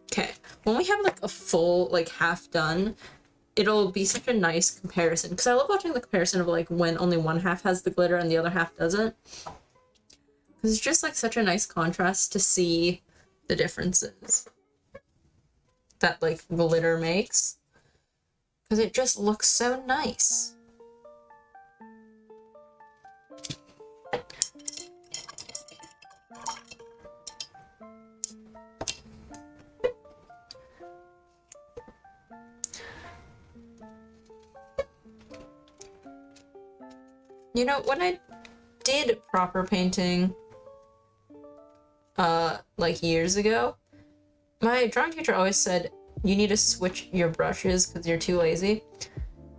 Okay, when we have like a full, like half done, it'll be such a nice comparison. Because I love watching the comparison of like when only one half has the glitter and the other half doesn't. Because it's just like such a nice contrast to see the differences that like glitter makes, because it just looks so nice. You know, when I did proper painting like years ago, my drawing teacher always said, you need to switch your brushes because you're too lazy.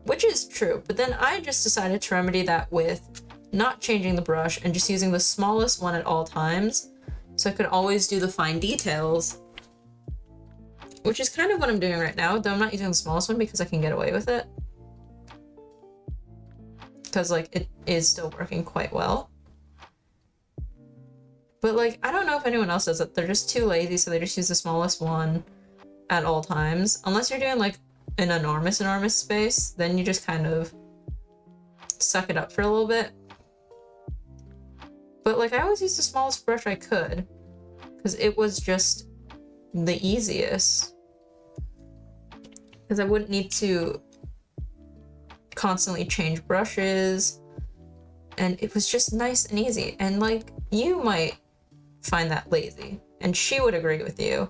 Which is true, but then I just decided to remedy that with not changing the brush and just using the smallest one at all times, so I could always do the fine details. Which is kind of what I'm doing right now, though I'm not using the smallest one because I can get away with it. Because, like, it is still working quite well. But, like, I don't know if anyone else does it. They're just too lazy, so they just use the smallest one at all times. Unless you're doing, like, an enormous space, then you just kind of suck it up for a little bit. But, like, I always use the smallest brush I could. because it was just the easiest. Because I wouldn't need to constantly change brushes, and it was just nice and easy. And like, you might find that lazy, and she would agree with you.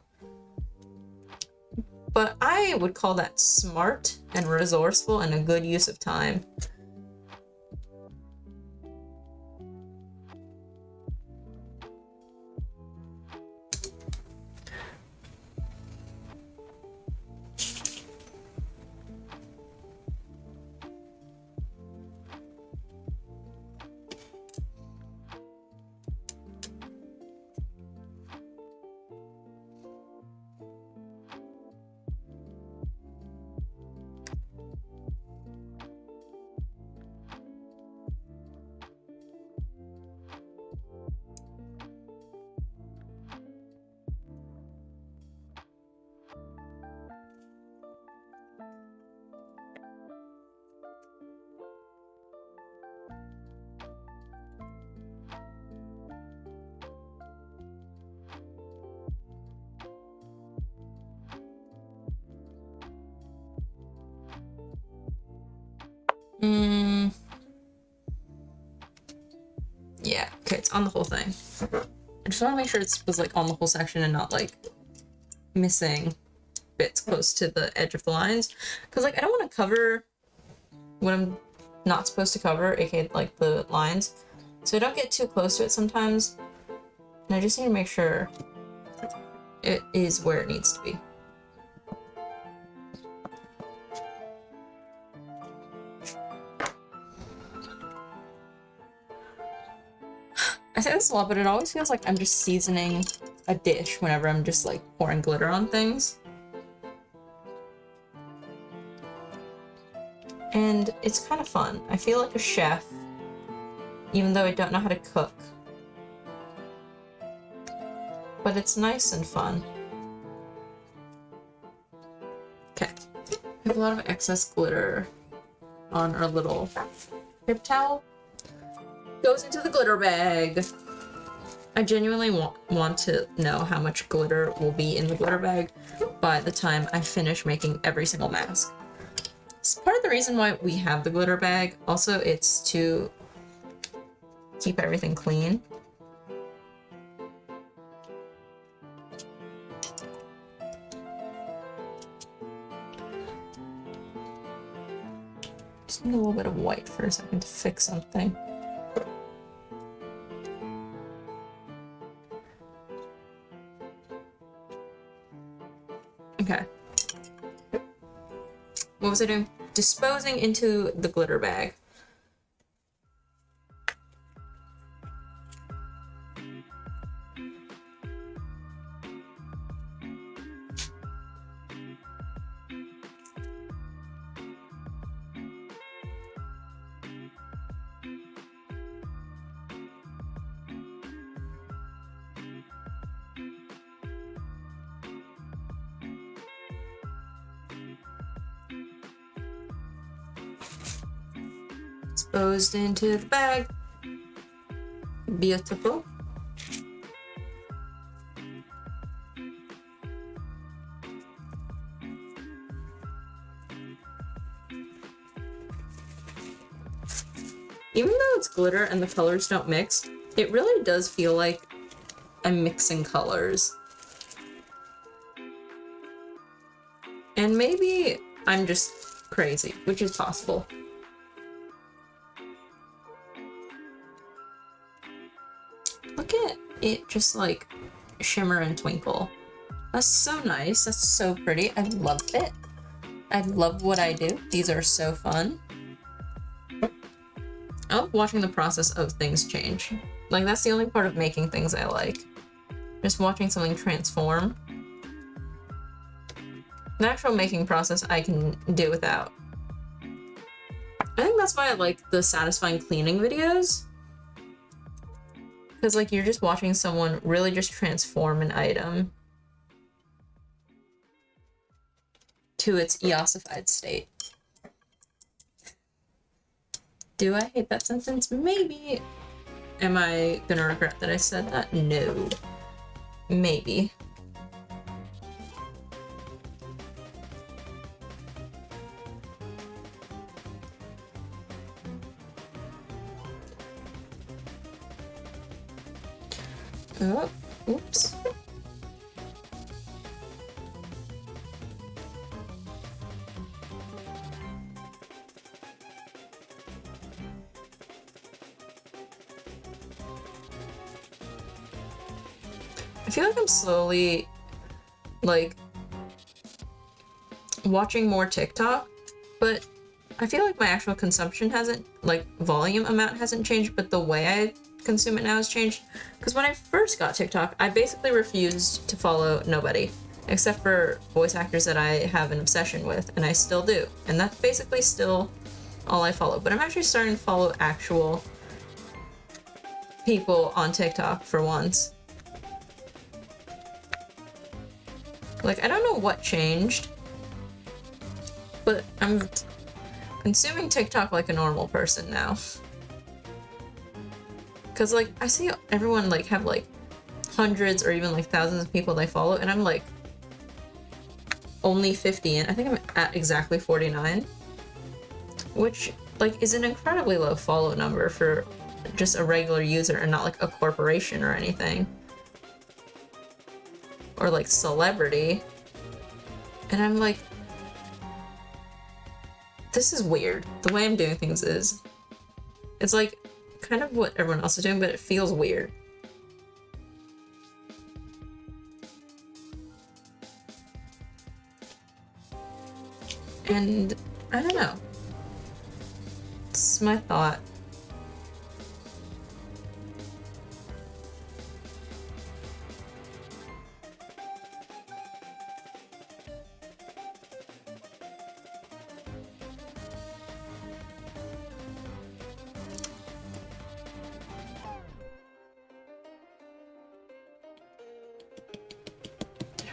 But I would call that smart and resourceful and a good use of time. Yeah, okay, it's on the whole thing. I just want to make sure it was like on the whole section and not like missing bits close to the edge of the lines. Because like, I don't want to cover what I'm not supposed to cover, aka like the lines. So I don't get too close to it sometimes. And I just need to make sure it is where it needs to be. I say this a lot, but it always feels like I'm just seasoning a dish whenever I'm just like pouring glitter on things. And it's kind of fun. I feel like a chef, even though I don't know how to cook. But it's nice and fun. Okay. We have a lot of excess glitter on our little paper towel. Goes into the glitter bag. I genuinely want to know how much glitter will be in the glitter bag by the time I finish making every single mask. It's part of the reason why we have the glitter bag. Also, it's to keep everything clean. Just need a little bit of white for a second to fix something. Okay. What was I doing? Disposing into the glitter bag. Disposed into the bag. Beautiful. Even though it's glitter and the colors don't mix, it really does feel like I'm mixing colors. And maybe I'm just crazy, which is possible. Look at it just like shimmer and twinkle. That's so nice. That's so pretty. I love it. I love what I do. These are so fun. I love watching the process of things change. Like, that's the only part of making things I like. Just watching something transform. The actual making process I can do without. I think that's why I like the satisfying cleaning videos. Because, like, you're just watching someone really just transform an item to its eossified state. Do I hate that sentence? Maybe. Am I gonna regret that I said that? No. maybe. Oh, oops. I feel like I'm slowly, like, watching more TikTok, but I feel like my actual consumption hasn't, like, volume amount hasn't changed, but the way I consume it now has changed. Because when I first got TikTok, I basically refused to follow nobody, except for voice actors that I have an obsession with, and I still do. And that's basically still all I follow. But I'm actually starting to follow actual people on TikTok for once. Like, I don't know what changed, but I'm consuming TikTok like a normal person now. Because, like, I see everyone, like, have, like, hundreds or even, like, thousands of people they follow, and I'm, like, only 50, and I think I'm at exactly 49. Which, like, is an incredibly low follow number for just a regular user and not, like, a corporation or anything. Or, like, celebrity. And I'm like, this is weird. The way I'm doing things is, it's like kind of what everyone else is doing, but it feels weird. And I don't know. It's my thought.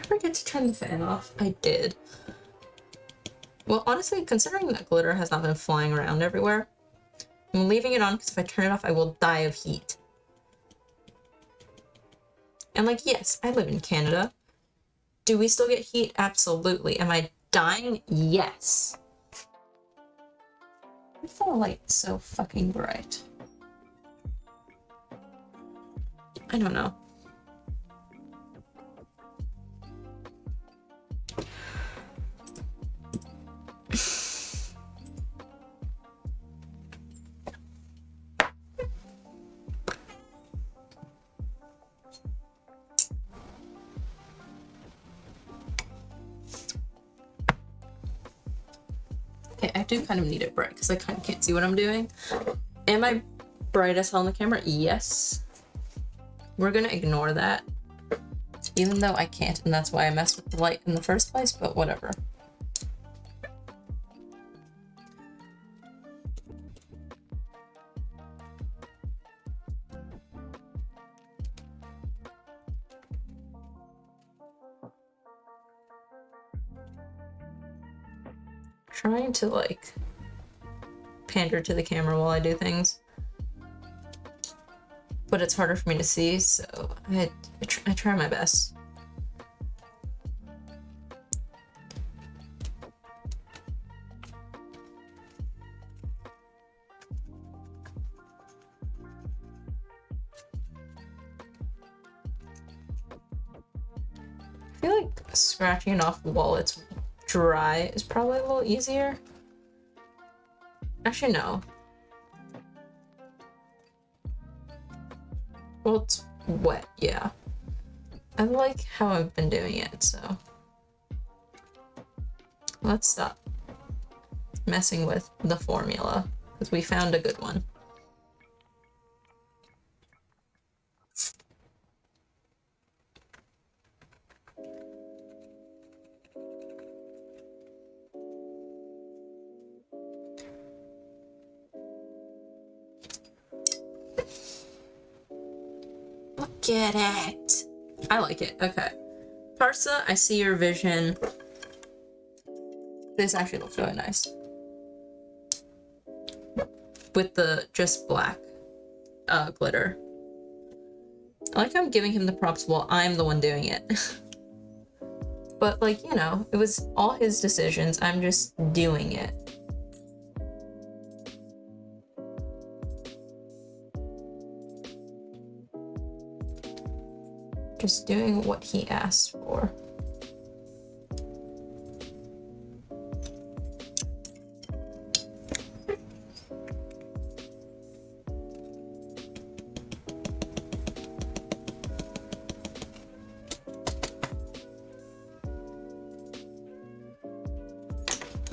Forget to turn the fan off. I did. Well, honestly, considering that glitter has not been flying around everywhere, I'm leaving it on because if I turn it off, I will die of heat. And, like, yes, I live in Canada. Do we still get heat? Absolutely. Am I dying? Yes. Why is the light so fucking bright? I don't know. Okay, I do kind of need it bright because I kind of can't see what I'm doing. Am I bright as hell on the camera? Yes. We're gonna ignore that. Even though I can't, and that's why I messed with the light in the first place, but whatever. Trying to, like, pander to the camera while I do things. But it's harder for me to see, so I try my best. I feel like scratching it off while it's dry is probably a little easier. Actually, no. Well, it's wet, yeah. I like how I've been doing it, so. Let's stop messing with the formula, because we found a good one. Look at it. I like it. Okay. Parsa, I see your vision. This actually looks really nice. With the just black glitter. I like how I'm giving him the props while I'm the one doing it. But, like, you know, it was all his decisions. I'm just doing it. Just doing what he asked for.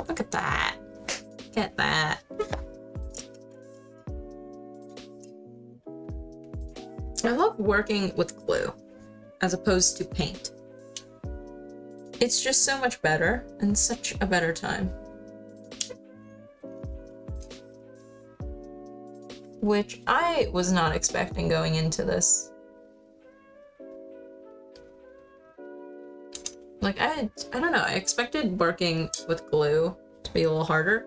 Look at that. Get that. I love working with glue as opposed to paint. It's just so much better and such a better time. Which I was not expecting going into this. Like, I don't know, I expected working with glue to be a little harder.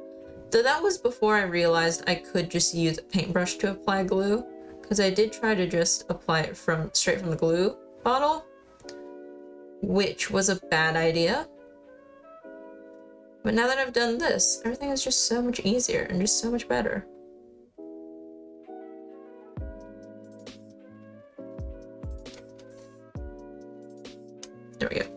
Though that was before I realized I could just use a paintbrush to apply glue. Because I did try to just apply it straight from the glue bottle, which was a bad idea. But now that I've done this, everything is just so much easier and just so much better. There we go.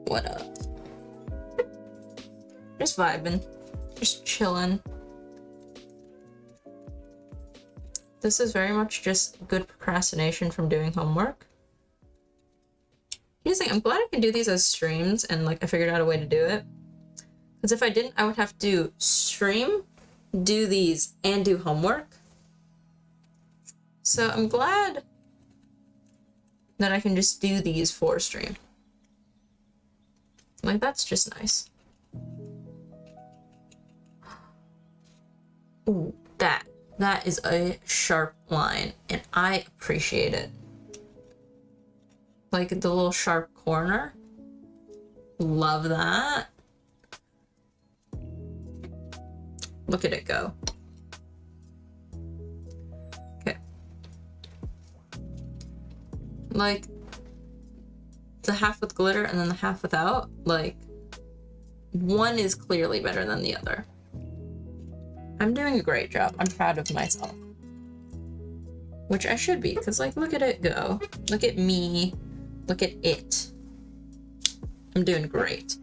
What up? Just vibing. Just chilling. This is very much just good procrastination from doing homework. Here's the thing, I'm glad I can do these as streams and like I figured out a way to do it. Because if I didn't, I would have to stream, do these, and do homework. So I'm glad that I can just do these for stream. Like, that's just nice. Ooh, that is a sharp line, and I appreciate it. Like, the little sharp corner. Love that. Look at it go. Okay. Like, the half with glitter and then the half without, like, one is clearly better than the other. I'm doing a great job. I'm proud of myself. Which I should be, because, like, look at it go. Look at me. Look at it. I'm doing great.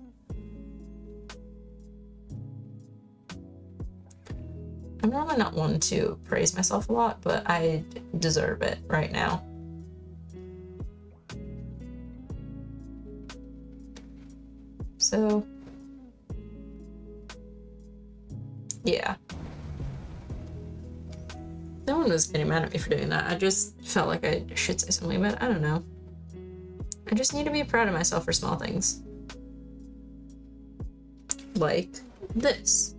I'm normally not one to praise myself a lot, but I deserve it right now. So, yeah. No one was getting mad at me for doing that. I just felt like I should say something, but I don't know. I just need to be proud of myself for small things. Like this.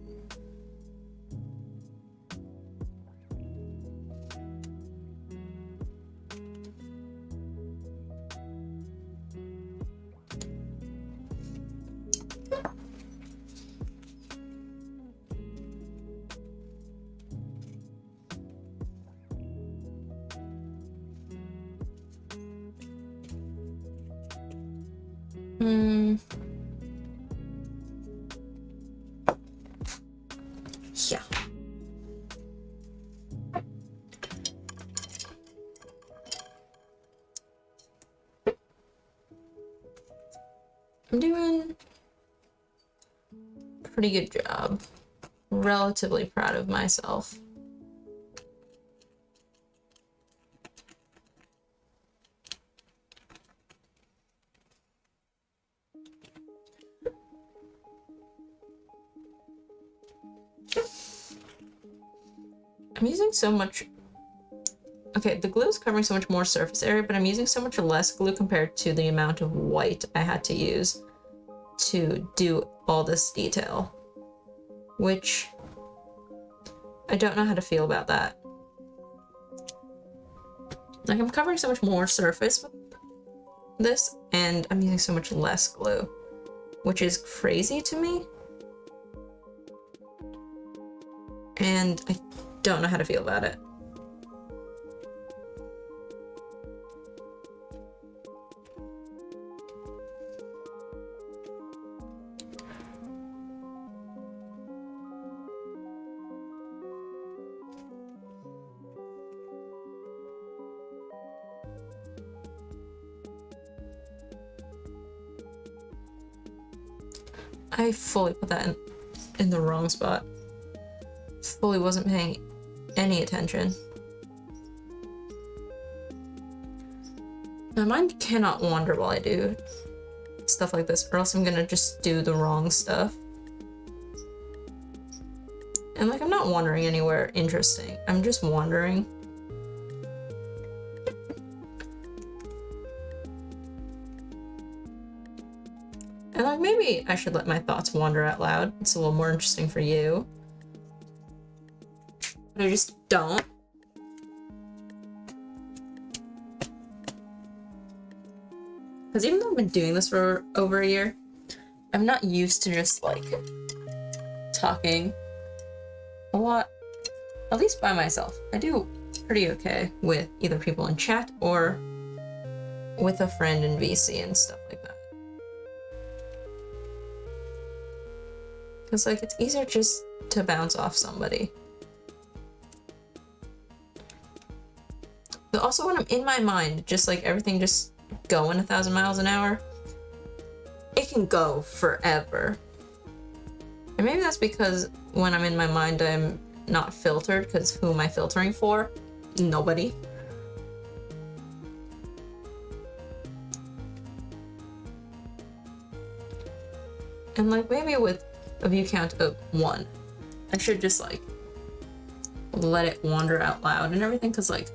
Yeah. I'm doing a pretty good job. Relatively proud of myself. I'm using so much... Okay, the glue is covering so much more surface area, but I'm using so much less glue compared to the amount of white I had to use to do all this detail. Which I don't know how to feel about that. Like, I'm covering so much more surface with this, and I'm using so much less glue, which is crazy to me. And I don't know how to feel about it. I fully put that in the wrong spot. Fully wasn't paying any attention. My mind cannot wander while I do stuff like this, or else I'm gonna just do the wrong stuff. And like, I'm not wandering anywhere interesting. I'm just wandering. And like, maybe I should let my thoughts wander out loud. It's a little more interesting for you. But I just don't. Because even though I've been doing this for over a year, I'm not used to just like talking a lot, at least by myself. I do pretty okay with either people in chat or with a friend in VC and stuff like that. Because like, it's easier just to bounce off somebody. But also when I'm in my mind, just like everything just going 1,000 miles an hour, it can go forever. And maybe that's because when I'm in my mind, I'm not filtered, because who am I filtering for? Nobody. And like, maybe with a view count of 1, I should just like let it wander out loud and everything, because like,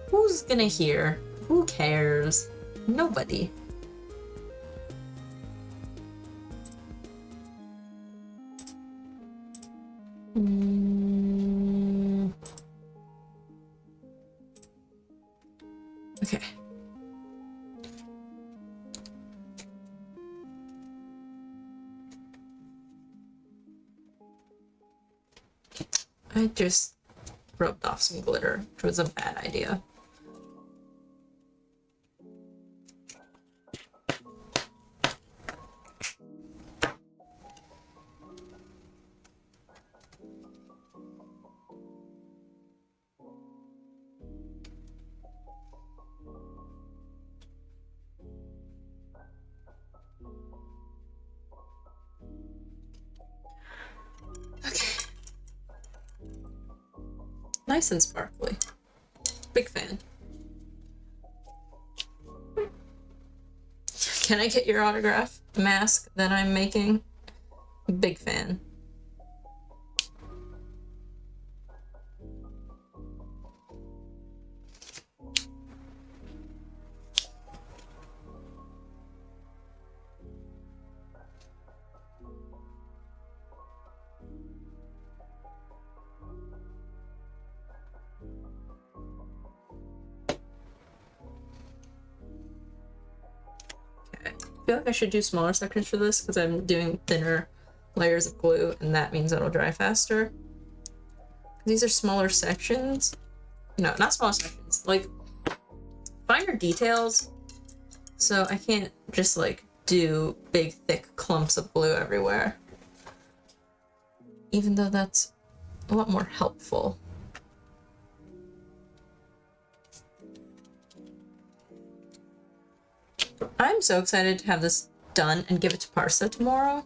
who's gonna hear? Who cares? Nobody. Okay. I just rubbed off some glitter, which was a bad idea. Nice and sparkly. Big fan. Can I get your autograph mask that I'm making? Big fan. I feel like I should do smaller sections for this because I'm doing thinner layers of glue, and that means it'll dry faster. These are smaller sections. No, not smaller sections. Like, finer details. So I can't just like do big thick clumps of glue everywhere. Even though that's a lot more helpful. I'm so excited to have this done and give it to Parsa tomorrow.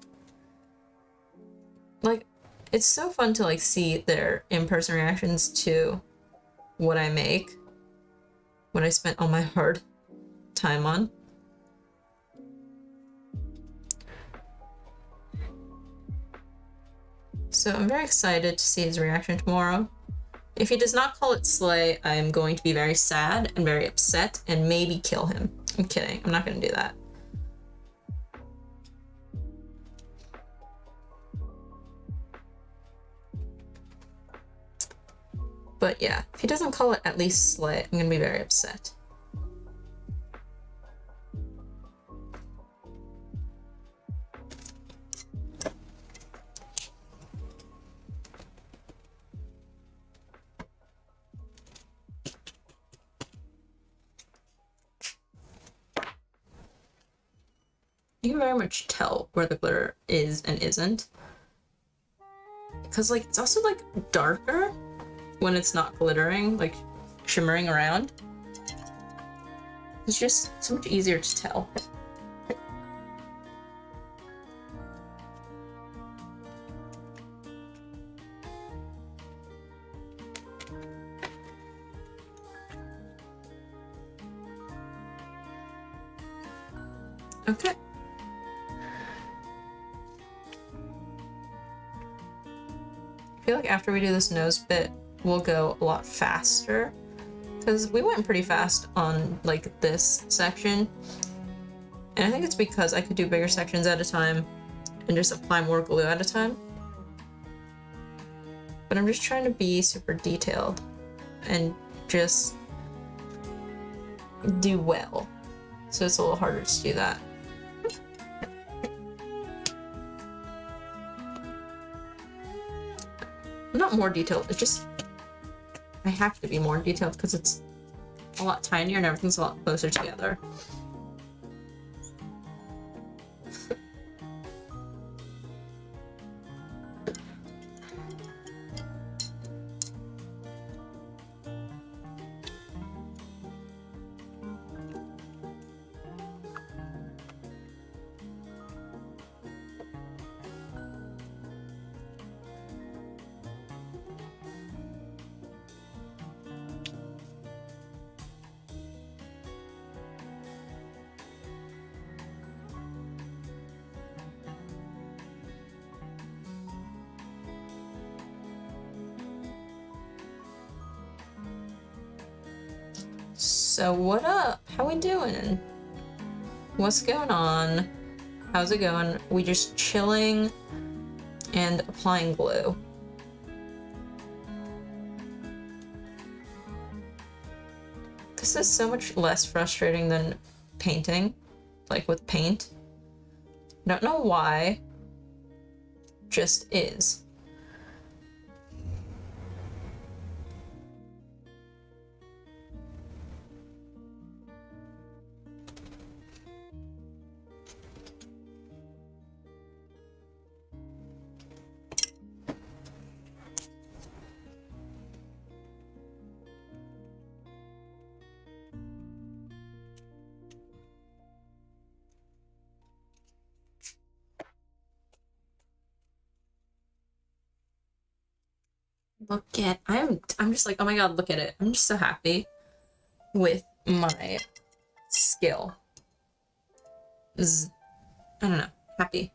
Like, it's so fun to like see their in-person reactions to what I make, what I spent all my hard time on. So I'm very excited to see his reaction tomorrow. If he does not call it slay, I am going to be very sad and very upset and maybe kill him. I'm kidding. I'm not going to do that. But yeah, if he doesn't call it at least slay, I'm gonna be very upset. You can very much tell where the glitter is and isn't. Because, like, it's also, like, darker when it's not glittering, like, shimmering around. It's just so much easier to tell. Okay. I feel like after we do this nose bit, we'll go a lot faster. Because we went pretty fast on, like, this section. And I think it's because I could do bigger sections at a time and just apply more glue at a time. But I'm just trying to be super detailed and just do well. So it's a little harder to do that. Not more detailed, it's just I have to be more detailed because it's a lot tinier and everything's a lot closer together. So what up? How we doing? What's going on? How's it going? We just chilling and applying glue. This is so much less frustrating than painting, like with paint. Don't know why, just is. Look at, I'm just like, oh my god, look at it. I'm just so happy with my skill. I don't know. Happy.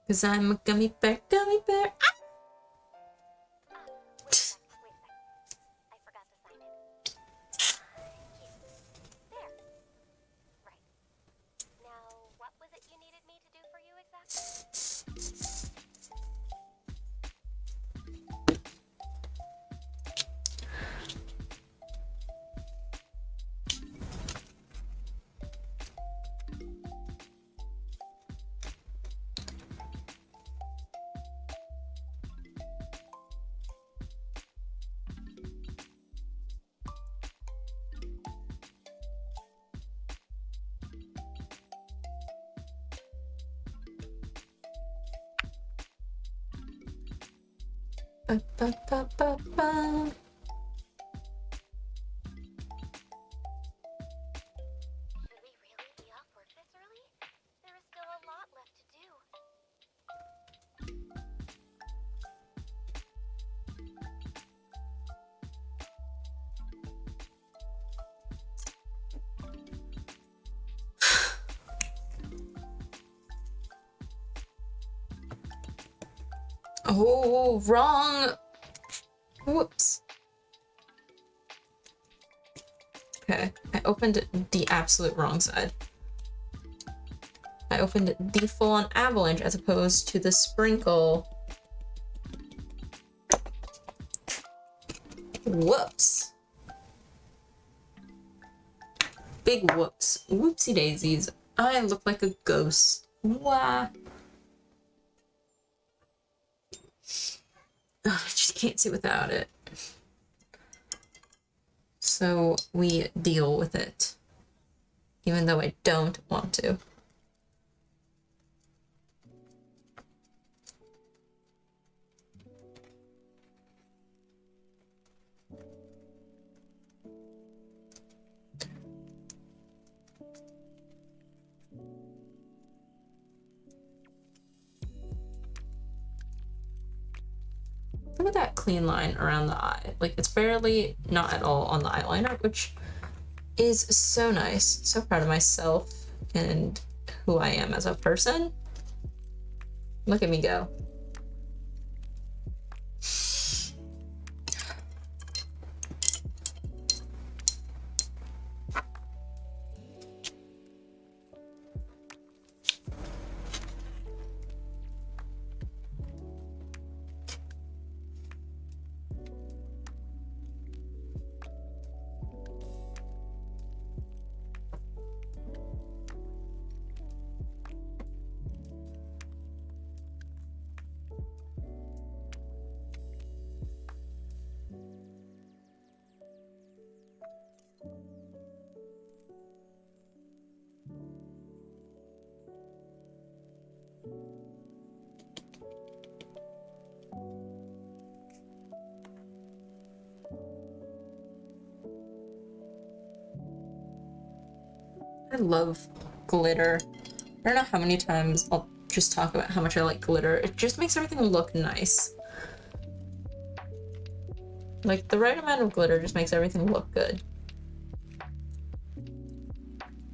Because I'm a gummy bear. Ah! Ba, ba, ba, ba, ba. Oh, wrong. Whoops. Okay, I opened the absolute wrong side. I opened the full-on avalanche as opposed to the sprinkle. Whoops. Big whoops. Whoopsie daisies. I look like a ghost. Wah. Oh, I just can't see without it. So we deal with it. Even though I don't want to. Look at that clean line around the eye. Like, it's barely not at all on the eyeliner, which is so nice. So proud of myself and who I am as a person. Look at me go. I love glitter. I don't know how many times I'll just talk about how much I like glitter. It just makes everything look nice. Like, the right amount of glitter just makes everything look good.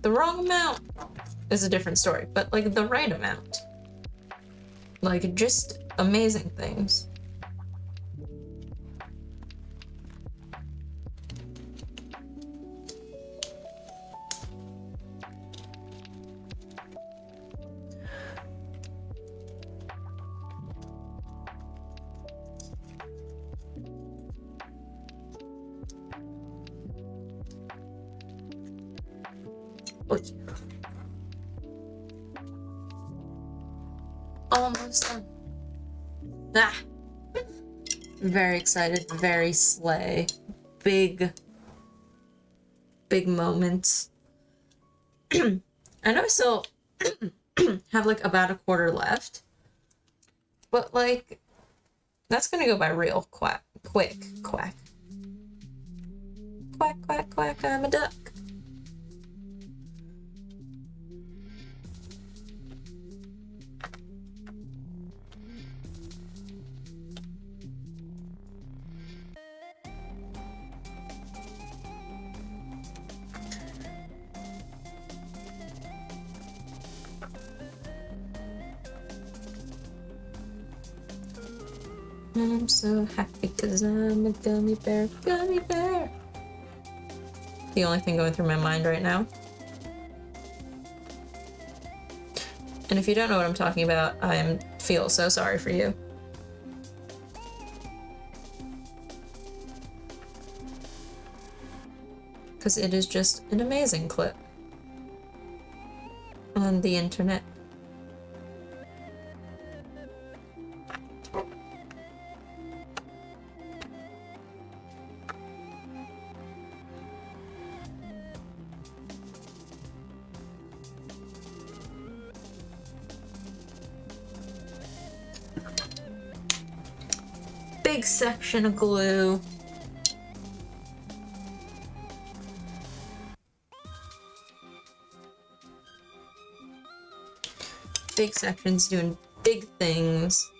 The wrong amount is a different story, but like the right amount. Like, just amazing things. Oy. Almost done. Ah! Very excited, very slay. Big moments. I know I still have like about a quarter left, but like, that's gonna go by real quick. Quack, quack, quack, I'm a duck. I'm so happy because I'm a gummy bear, gummy bear. The only thing going through my mind right now. And if you don't know what I'm talking about, I feel so sorry for you. Because it is just an amazing clip on the internet. Big section of glue. Big sections doing big things.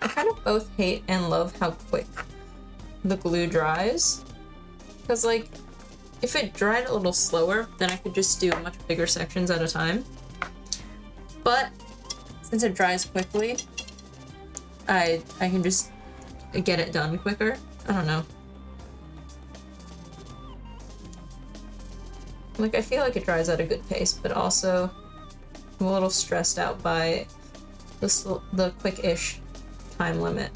I kind of both hate and love how quick the glue dries. Because, like, if it dried a little slower, then I could just do much bigger sections at a time. But since it dries quickly, I can just get it done quicker. I don't know. Like, I feel like it dries at a good pace, but also I'm a little stressed out by the quick-ish time limit.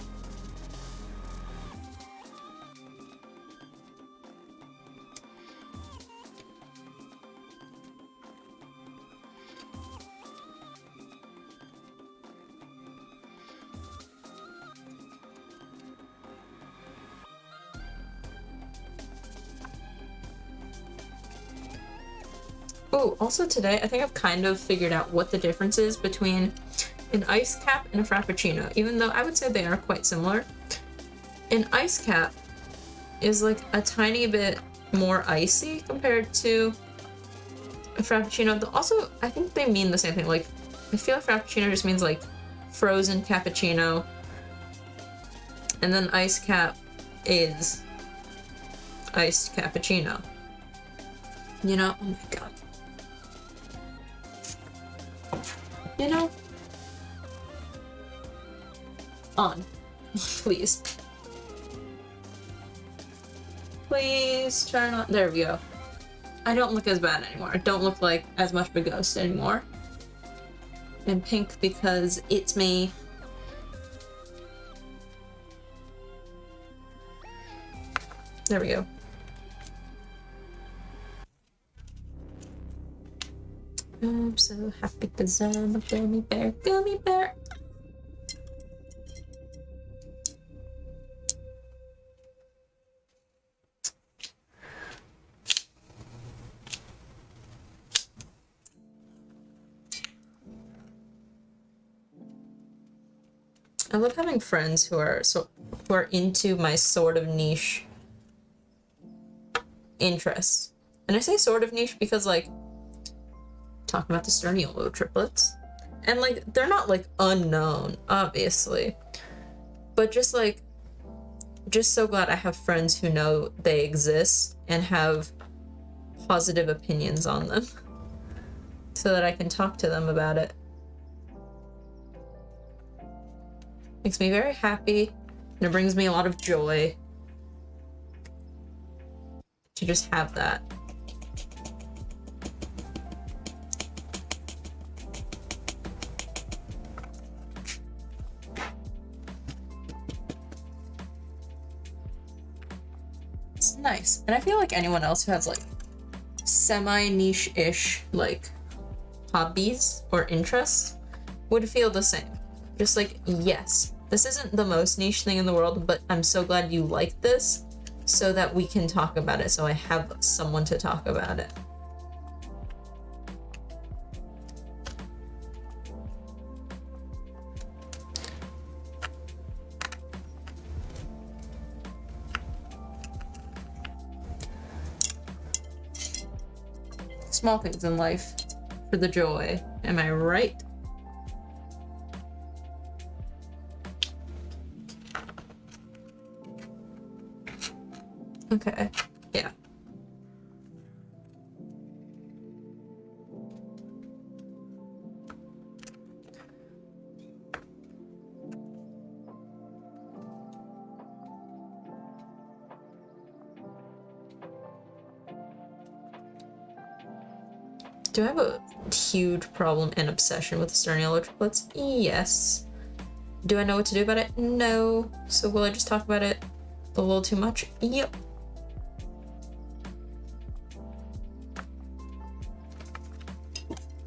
Oh, also today, I think I've kind of figured out what the difference is between an ice cap and a frappuccino, even though I would say they are quite similar. An ice cap is like a tiny bit more icy compared to a frappuccino. Also, I think they mean the same thing. Like, I feel like frappuccino just means like frozen cappuccino, and then ice cap is iced cappuccino. You know? Oh my god. You know? On. Please. Please turn on. There we go. I don't look as bad anymore. I don't look like as much of a ghost anymore. And pink because it's me. There we go. I'm so happy because I'm a gummy bear. Gummy bear! I love having friends who are into my sort of niche interests. And I say sort of niche because, like, talking about the Sterniolo triplets. And, like, they're not, like, unknown, obviously. But just so glad I have friends who know they exist and have positive opinions on them. So that I can talk to them about it. Makes me very happy, and it brings me a lot of joy to just have that. It's nice. And I feel like anyone else who has like semi-niche-ish like hobbies or interests would feel the same. Just like, yes, this isn't the most niche thing in the world, but I'm so glad you like this so that we can talk about it, so I have someone to talk about it. Small things in life for the joy, am I right? Okay, yeah. Do I have a huge problem and obsession with the Sterniolo triplets? Yes. Do I know what to do about it? No. So will I just talk about it a little too much? Yep.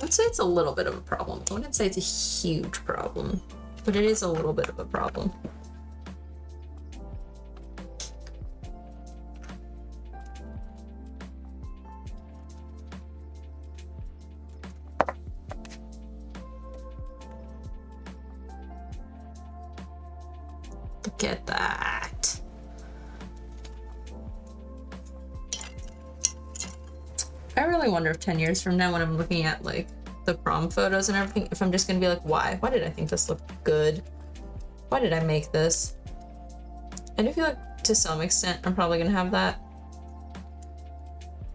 I'd say it's a little bit of a problem. I wouldn't say it's a huge problem, but it is a little bit of a problem. Look at that. I really wonder if 10 years from now when I'm looking at like the prom photos and everything, if I'm just gonna be like, why? Why did I think this looked good? Why did I make this? And I feel like to some extent I'm probably gonna have that.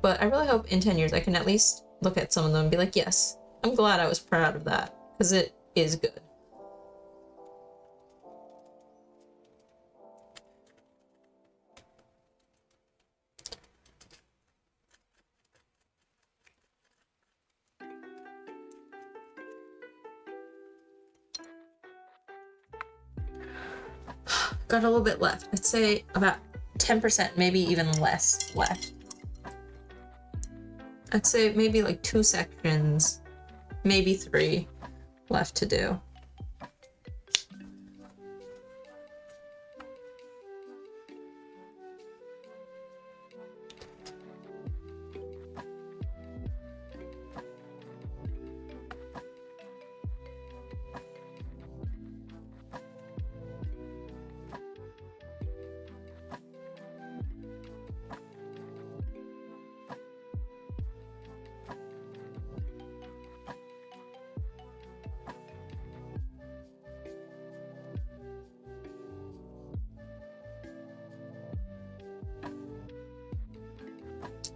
But I really hope in 10 years I can at least look at some of them and be like, yes, I'm glad I was proud of that, because it is good. got a little bit left. I'd say about 10%, maybe even less left. I'd say maybe like 2 sections, maybe 3 left to do.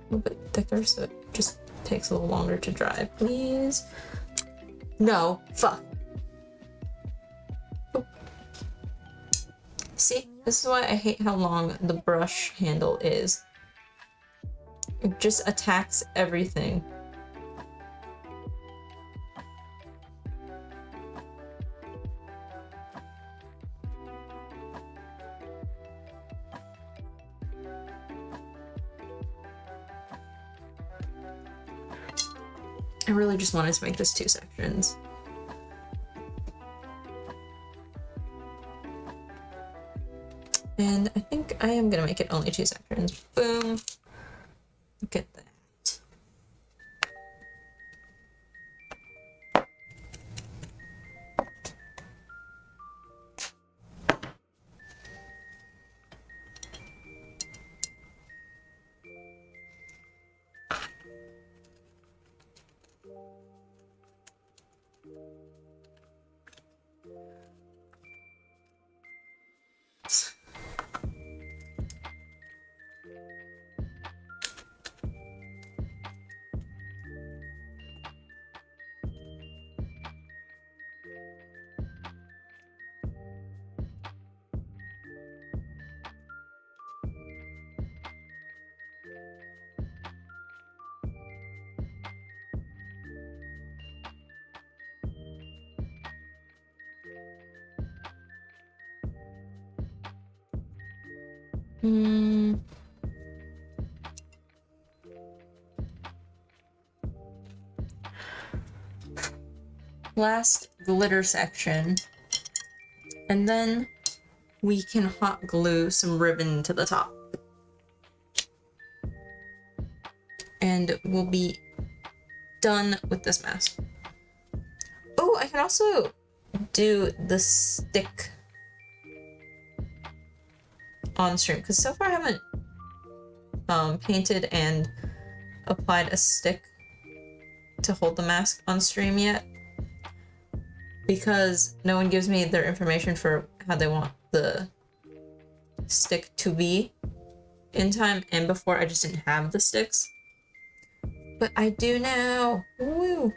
A little bit thicker so it just takes a little longer to dry, please. No, fuck. Oh. See, this is why I hate how long the brush handle is. It just attacks everything. I really just wanted to make this 2 sections. And I think I am gonna make it only 2 sections. Boom. Look at that. Last glitter section, and then we can hot glue some ribbon to the top, and we'll be done with this mask. Oh, I can also do the stick on stream, because so far I haven't painted and applied a stick to hold the mask on stream yet, because no one gives me their information for how they want the stick to be in time, and before I just didn't have the sticks, but I do now. Woo!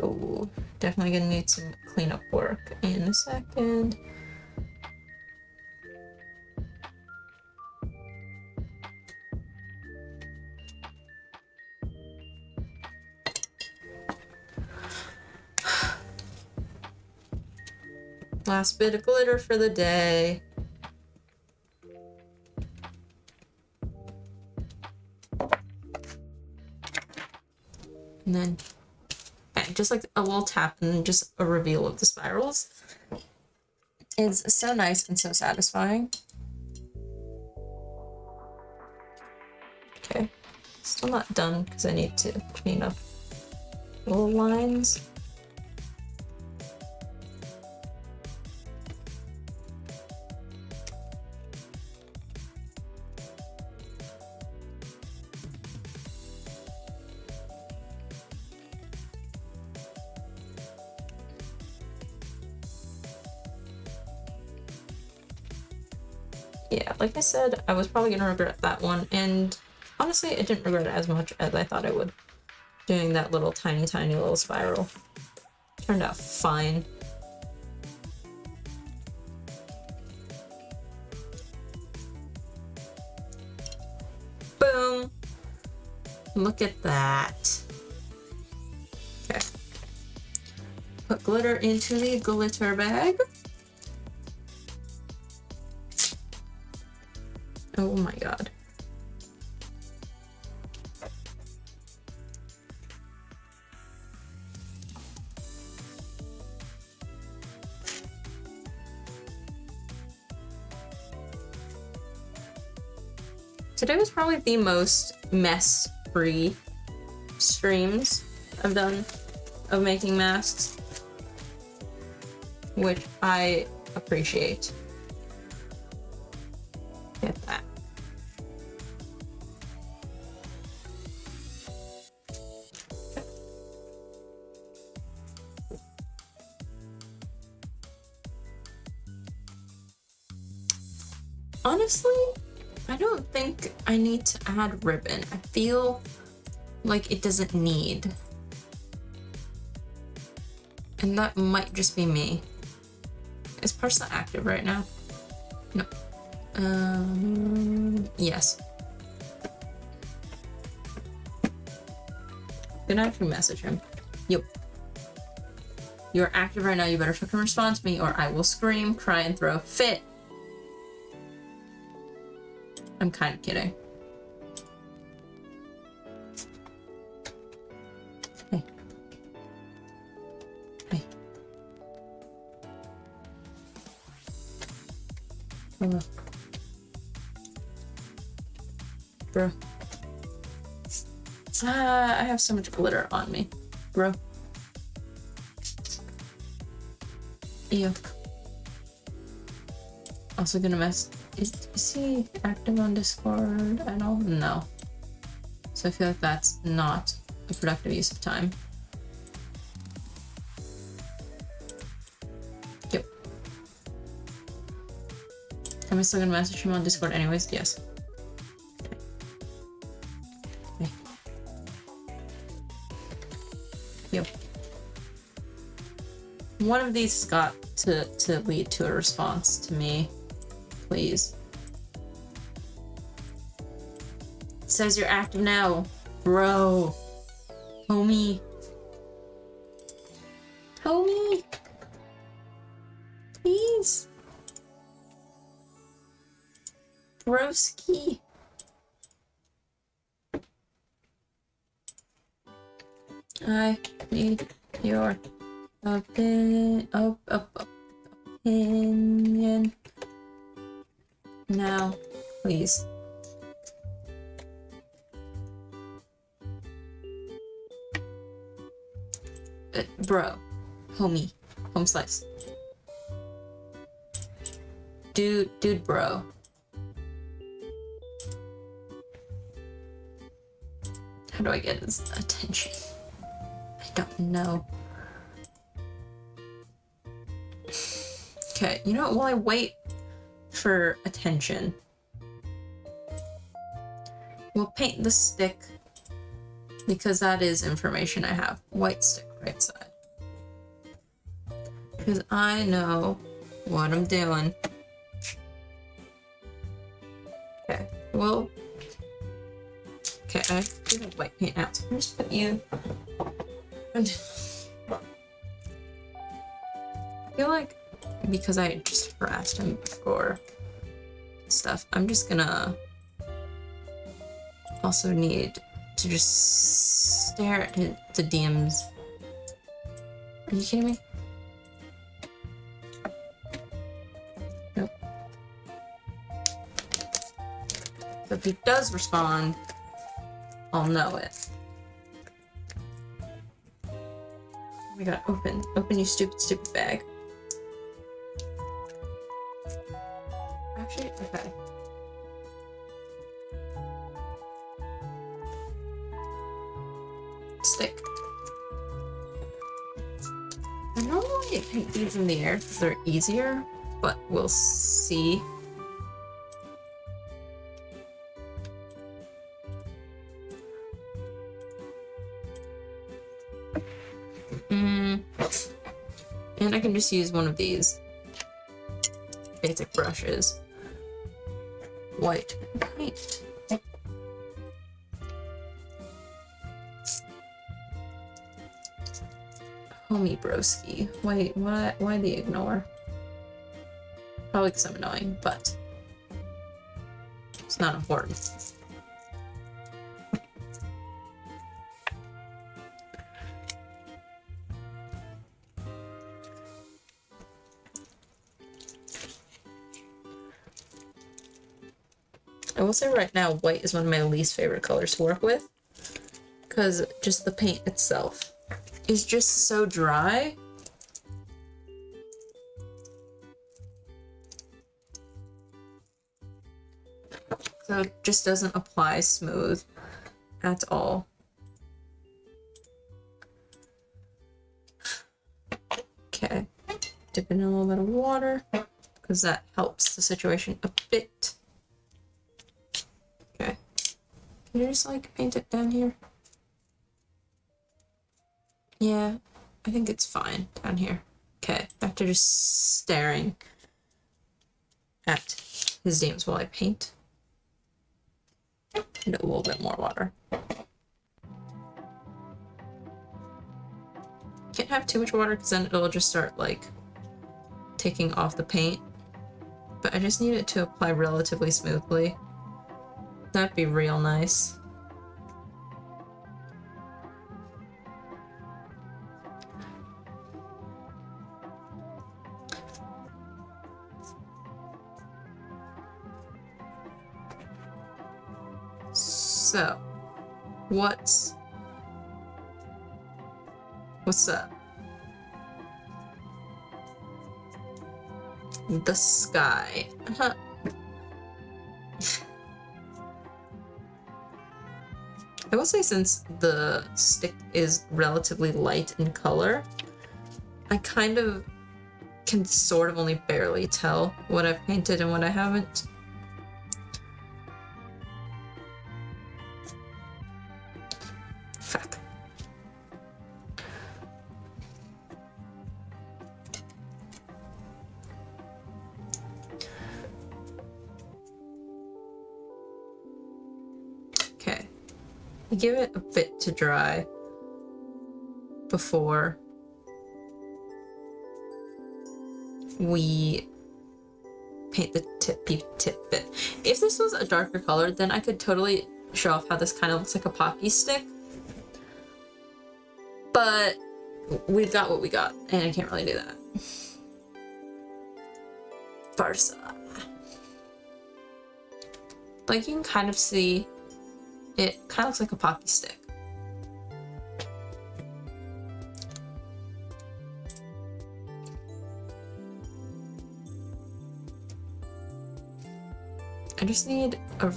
Oh, definitely gonna need some cleanup work in a second. Last bit of glitter for the day. And then just like a little tap and then just a reveal of the spirals. It's so nice and so satisfying. Okay, still not done because I need to clean up little lines. Yeah, like I said, I was probably gonna regret that one, and honestly, I didn't regret it as much as I thought I would. Doing that little tiny little spiral. Turned out fine. Boom! Look at that. Okay. Put glitter into the glitter bag. Oh my god. Today was probably the most mess-free streams I've done of making masks, which I appreciate. Get that. Honestly, I don't think I need to add ribbon. I feel like it doesn't need. And that might just be me. Is Parsa active right now? No. Yes. Gonna actually message him. Yep. You're active right now, you better fucking respond to me or I will scream, cry, and throw a fit. I'm kind of kidding. Hey. Hey. Hello. Bro. I have so much glitter on me. Bro. Ew. Also gonna mess. Is he active on Discord at all? No. So I feel like that's not a productive use of time. Yep. Am I still gonna message him on Discord anyways? Yes. Okay. Yep. One of these has got to lead to a response to me. Please. It says you're active now. Bro. Homie. Homie. Please. Broski. I need your opinion. Now, please. Bro. Homie. Home slice. Dude, bro. How do I get his attention? I don't know. Okay, you know what? While I wait for attention, we'll paint the stick because that is information I have. White stick, right side. Because I know what I'm doing. Okay, well, okay, I do have white paint out, so I'm just put you. I feel like because I just harassed him before stuff, I'm just gonna also need to just stare at the DMs. Are you kidding me? Nope. So if he does respond, I'll know it. Oh my god, open you stupid bag. Actually, okay. Stick. I normally paint these in the air because they're easier, but we'll see. And I can just use one of these basic brushes. White paint. Call me broski. Wait, why the ignore? Probably because I'm annoying, but it's not important. I will say right now, white is one of my least favorite colors to work with, because just the paint itself is just so dry. So it just doesn't apply smooth at all. Okay, dip in a little bit of water, because that helps the situation a bit. Okay, can you just like paint it down here? Yeah, I think it's fine down here. Okay, back to just staring at his names while I paint. And a little bit more water. Can't have too much water because then it'll just start like taking off the paint. But I just need it to apply relatively smoothly. That'd be real nice. So, what's up? The sky. I will say, since the stick is relatively light in color, I kind of can sort of only barely tell what I've painted and what I haven't. Fuck. Okay. Give it a bit to dry before we paint the tip bit. If this was a darker color, then I could totally show off how this kind of looks like a pocky stick. But we've got what we got, and I can't really do that. Parsa. Like, you can kind of see, it kind of looks like a pocky stick. I just need a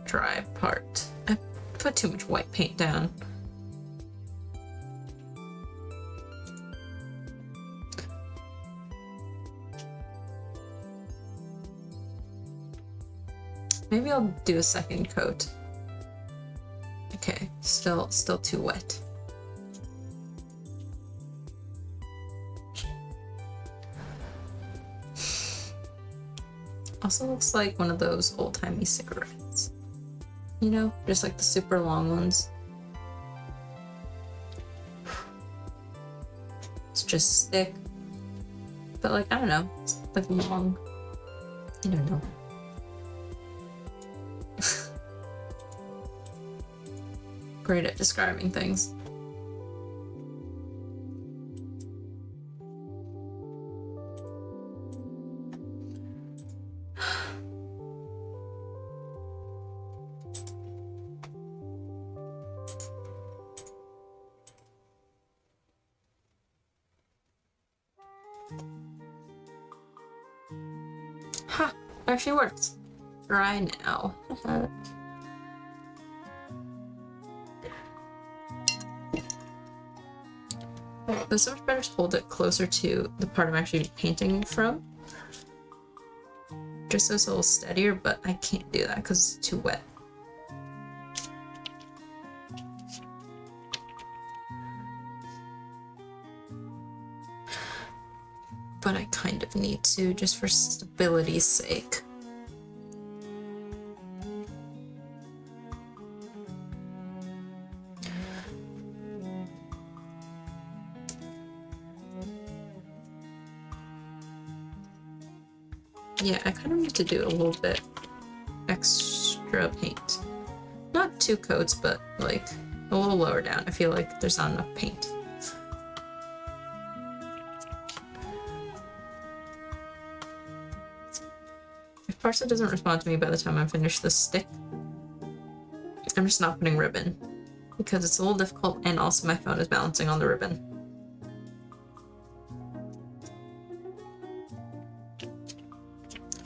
dry part. I put too much white paint down. Maybe I'll do a second coat. Okay, still too wet. Also looks like one of those old-timey cigarettes. You know, just like the super long ones. It's just stick. But like, I don't know, it's like long. I don't know. Great at describing things. Ha! Actually works. Dry now. It's so much better to hold it closer to the part I'm actually painting from. Just so it's a little steadier, but I can't do that because it's too wet. But I kind of need to, just for stability's sake. Yeah, I kind of need to do a little bit extra paint. Not 2 coats, but like a little lower down. I feel like there's not enough paint. If Parsa doesn't respond to me by the time I finish this stick, I'm just not putting ribbon because it's a little difficult, and also my phone is balancing on the ribbon.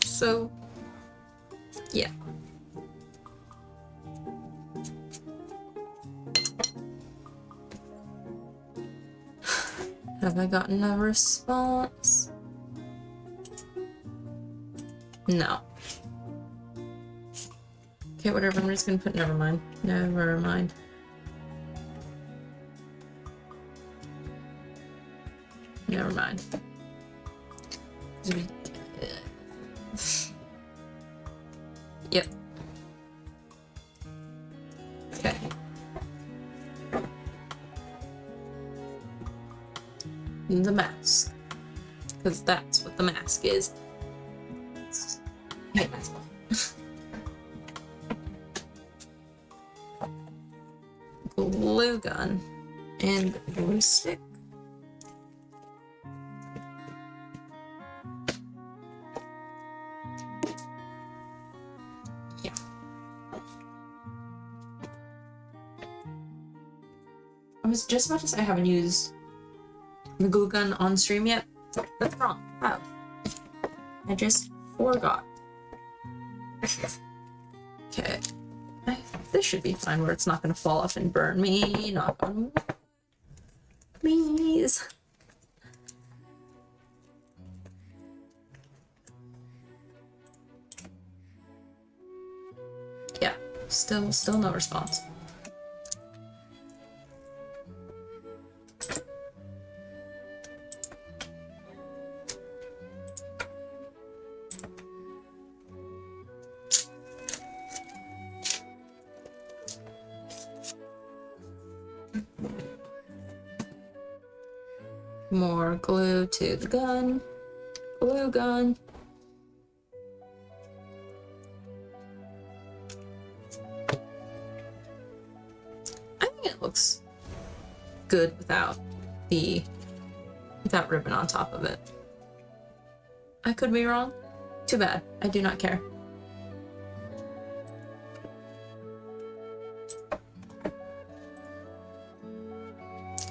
So, yeah. Have I gotten a response? No. Okay, whatever, I'm just gonna put never mind. Never mind. Never mind. Yep. Okay. The mask. Because that's what the mask is. Hey, mask. Glue gun and glue stick. Yeah. I was just about to say I haven't used the glue gun on stream yet. That's wrong. How? I just forgot. Okay. This should be fine where it's not going to fall off and burn me. Knock on wood. Please. Yeah. Still no response. More glue to the gun. Glue gun. I think it looks good without ribbon on top of it. I could be wrong. Too bad. I do not care.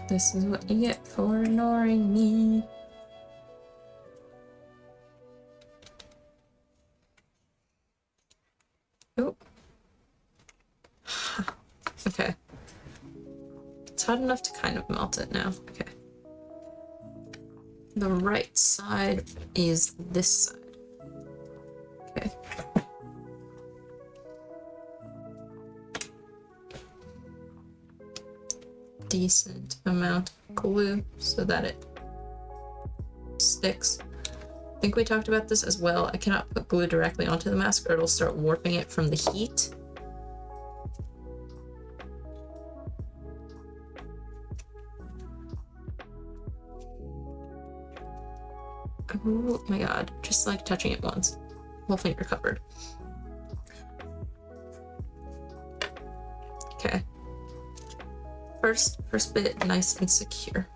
This is what you get for ignoring me. Oh. Okay. It's hot enough to kind of melt it now. Okay. The right side is this side. Okay. Decent amount of glue so that it sticks. I think we talked about this as well. I cannot put glue directly onto the mask or it'll start warping it from the heat. Oh my god, just like touching it once. Whole finger covered. Okay. First bit nice and secure.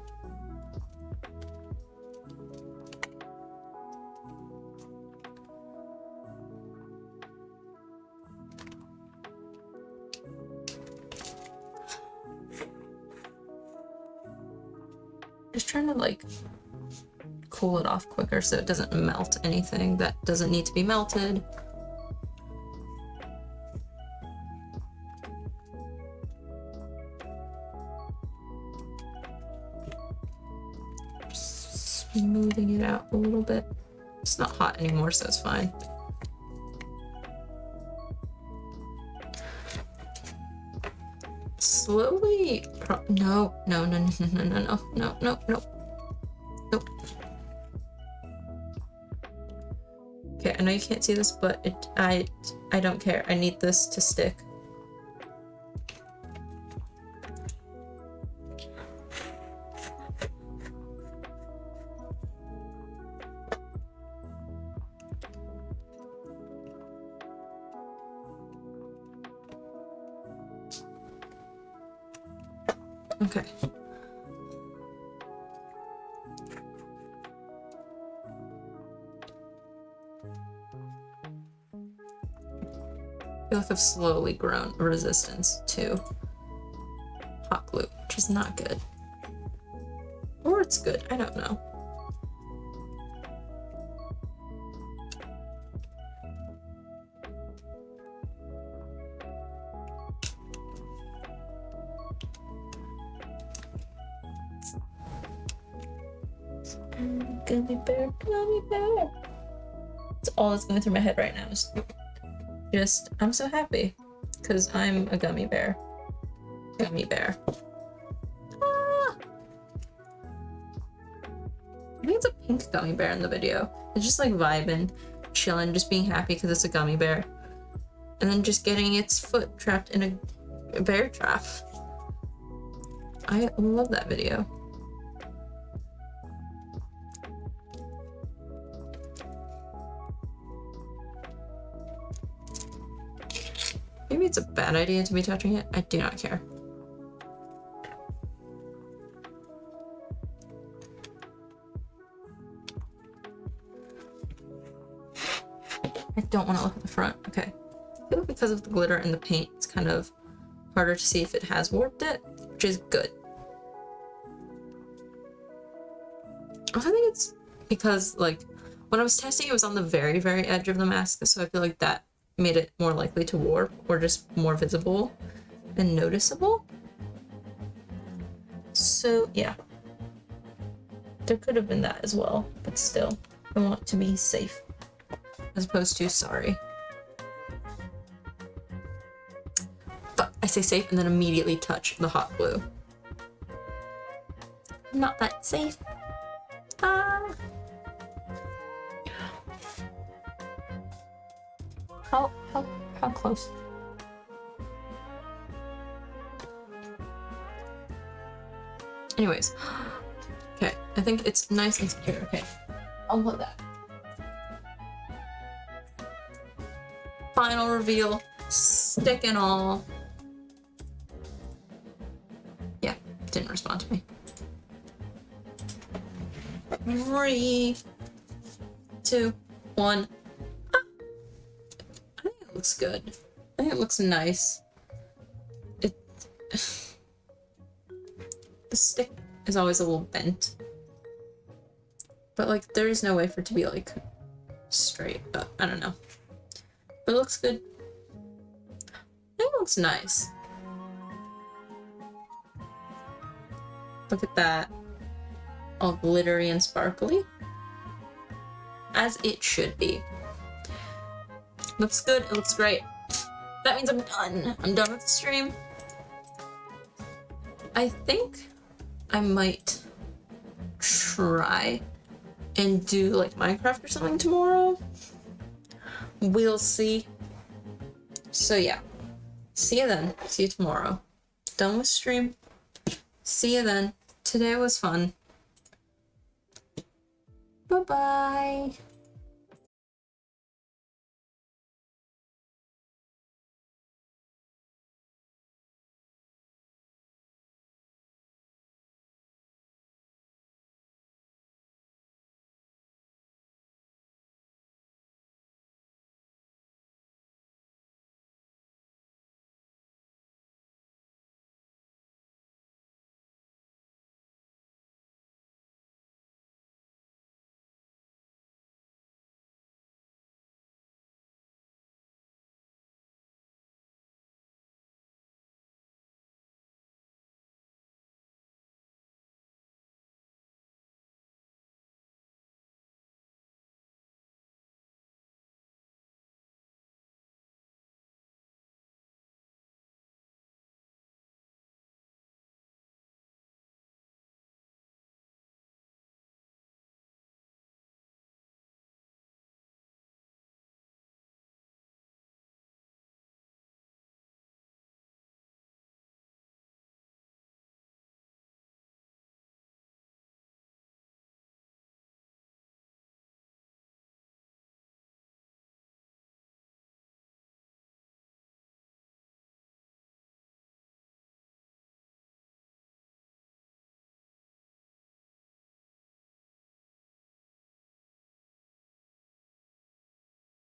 Just trying to like cool it off quicker so it doesn't melt anything that doesn't need to be melted. Smoothing it out a little bit. It's not hot anymore, so it's fine. Slowly, no. Okay, I know you can't see this, but I don't care. I need this to stick. Okay. I feel like I've slowly grown a resistance to hot glue, which is not good. Or it's good, I don't know. Gummy bear, gummy bear. That's all that's going through my head right now. Just, I'm so happy because I'm a gummy bear. Gummy bear. Ah! I think it's a pink gummy bear in the video. It's just like vibing, chilling, just being happy because it's a gummy bear. And then just getting its foot trapped in a bear trap. I love that video. Maybe it's a bad idea to be touching it. I do not care. I don't want to look at the front. Okay. I feel like because of the glitter and the paint, it's kind of harder to see if it has warped it, which is good. I think it's because, like, when I was testing, it was on the very, very edge of the mask, so I feel like that made it more likely to warp or just more visible and noticeable. So yeah, there could have been that as well, but still, I want to be safe as opposed to sorry. But I say safe and then immediately touch the hot glue. Not that safe. How close? Anyways, okay, I think it's nice and secure. Okay, I'll put that. Final reveal, stick and all. Yeah, didn't respond to me. 3, 2, 1. I think it looks good. I think it looks nice. The stick is always a little bent. But like there is no way for it to be like straight, but I don't know. But it looks good. I think it looks nice. Look at that. All glittery and sparkly. As it should be. Looks good, it looks great. That means I'm done. I'm done with the stream. I think I might try and do like Minecraft or something tomorrow. We'll see. So yeah. See you then. See you tomorrow. Done with stream. See you then. Today was fun. Bye-bye.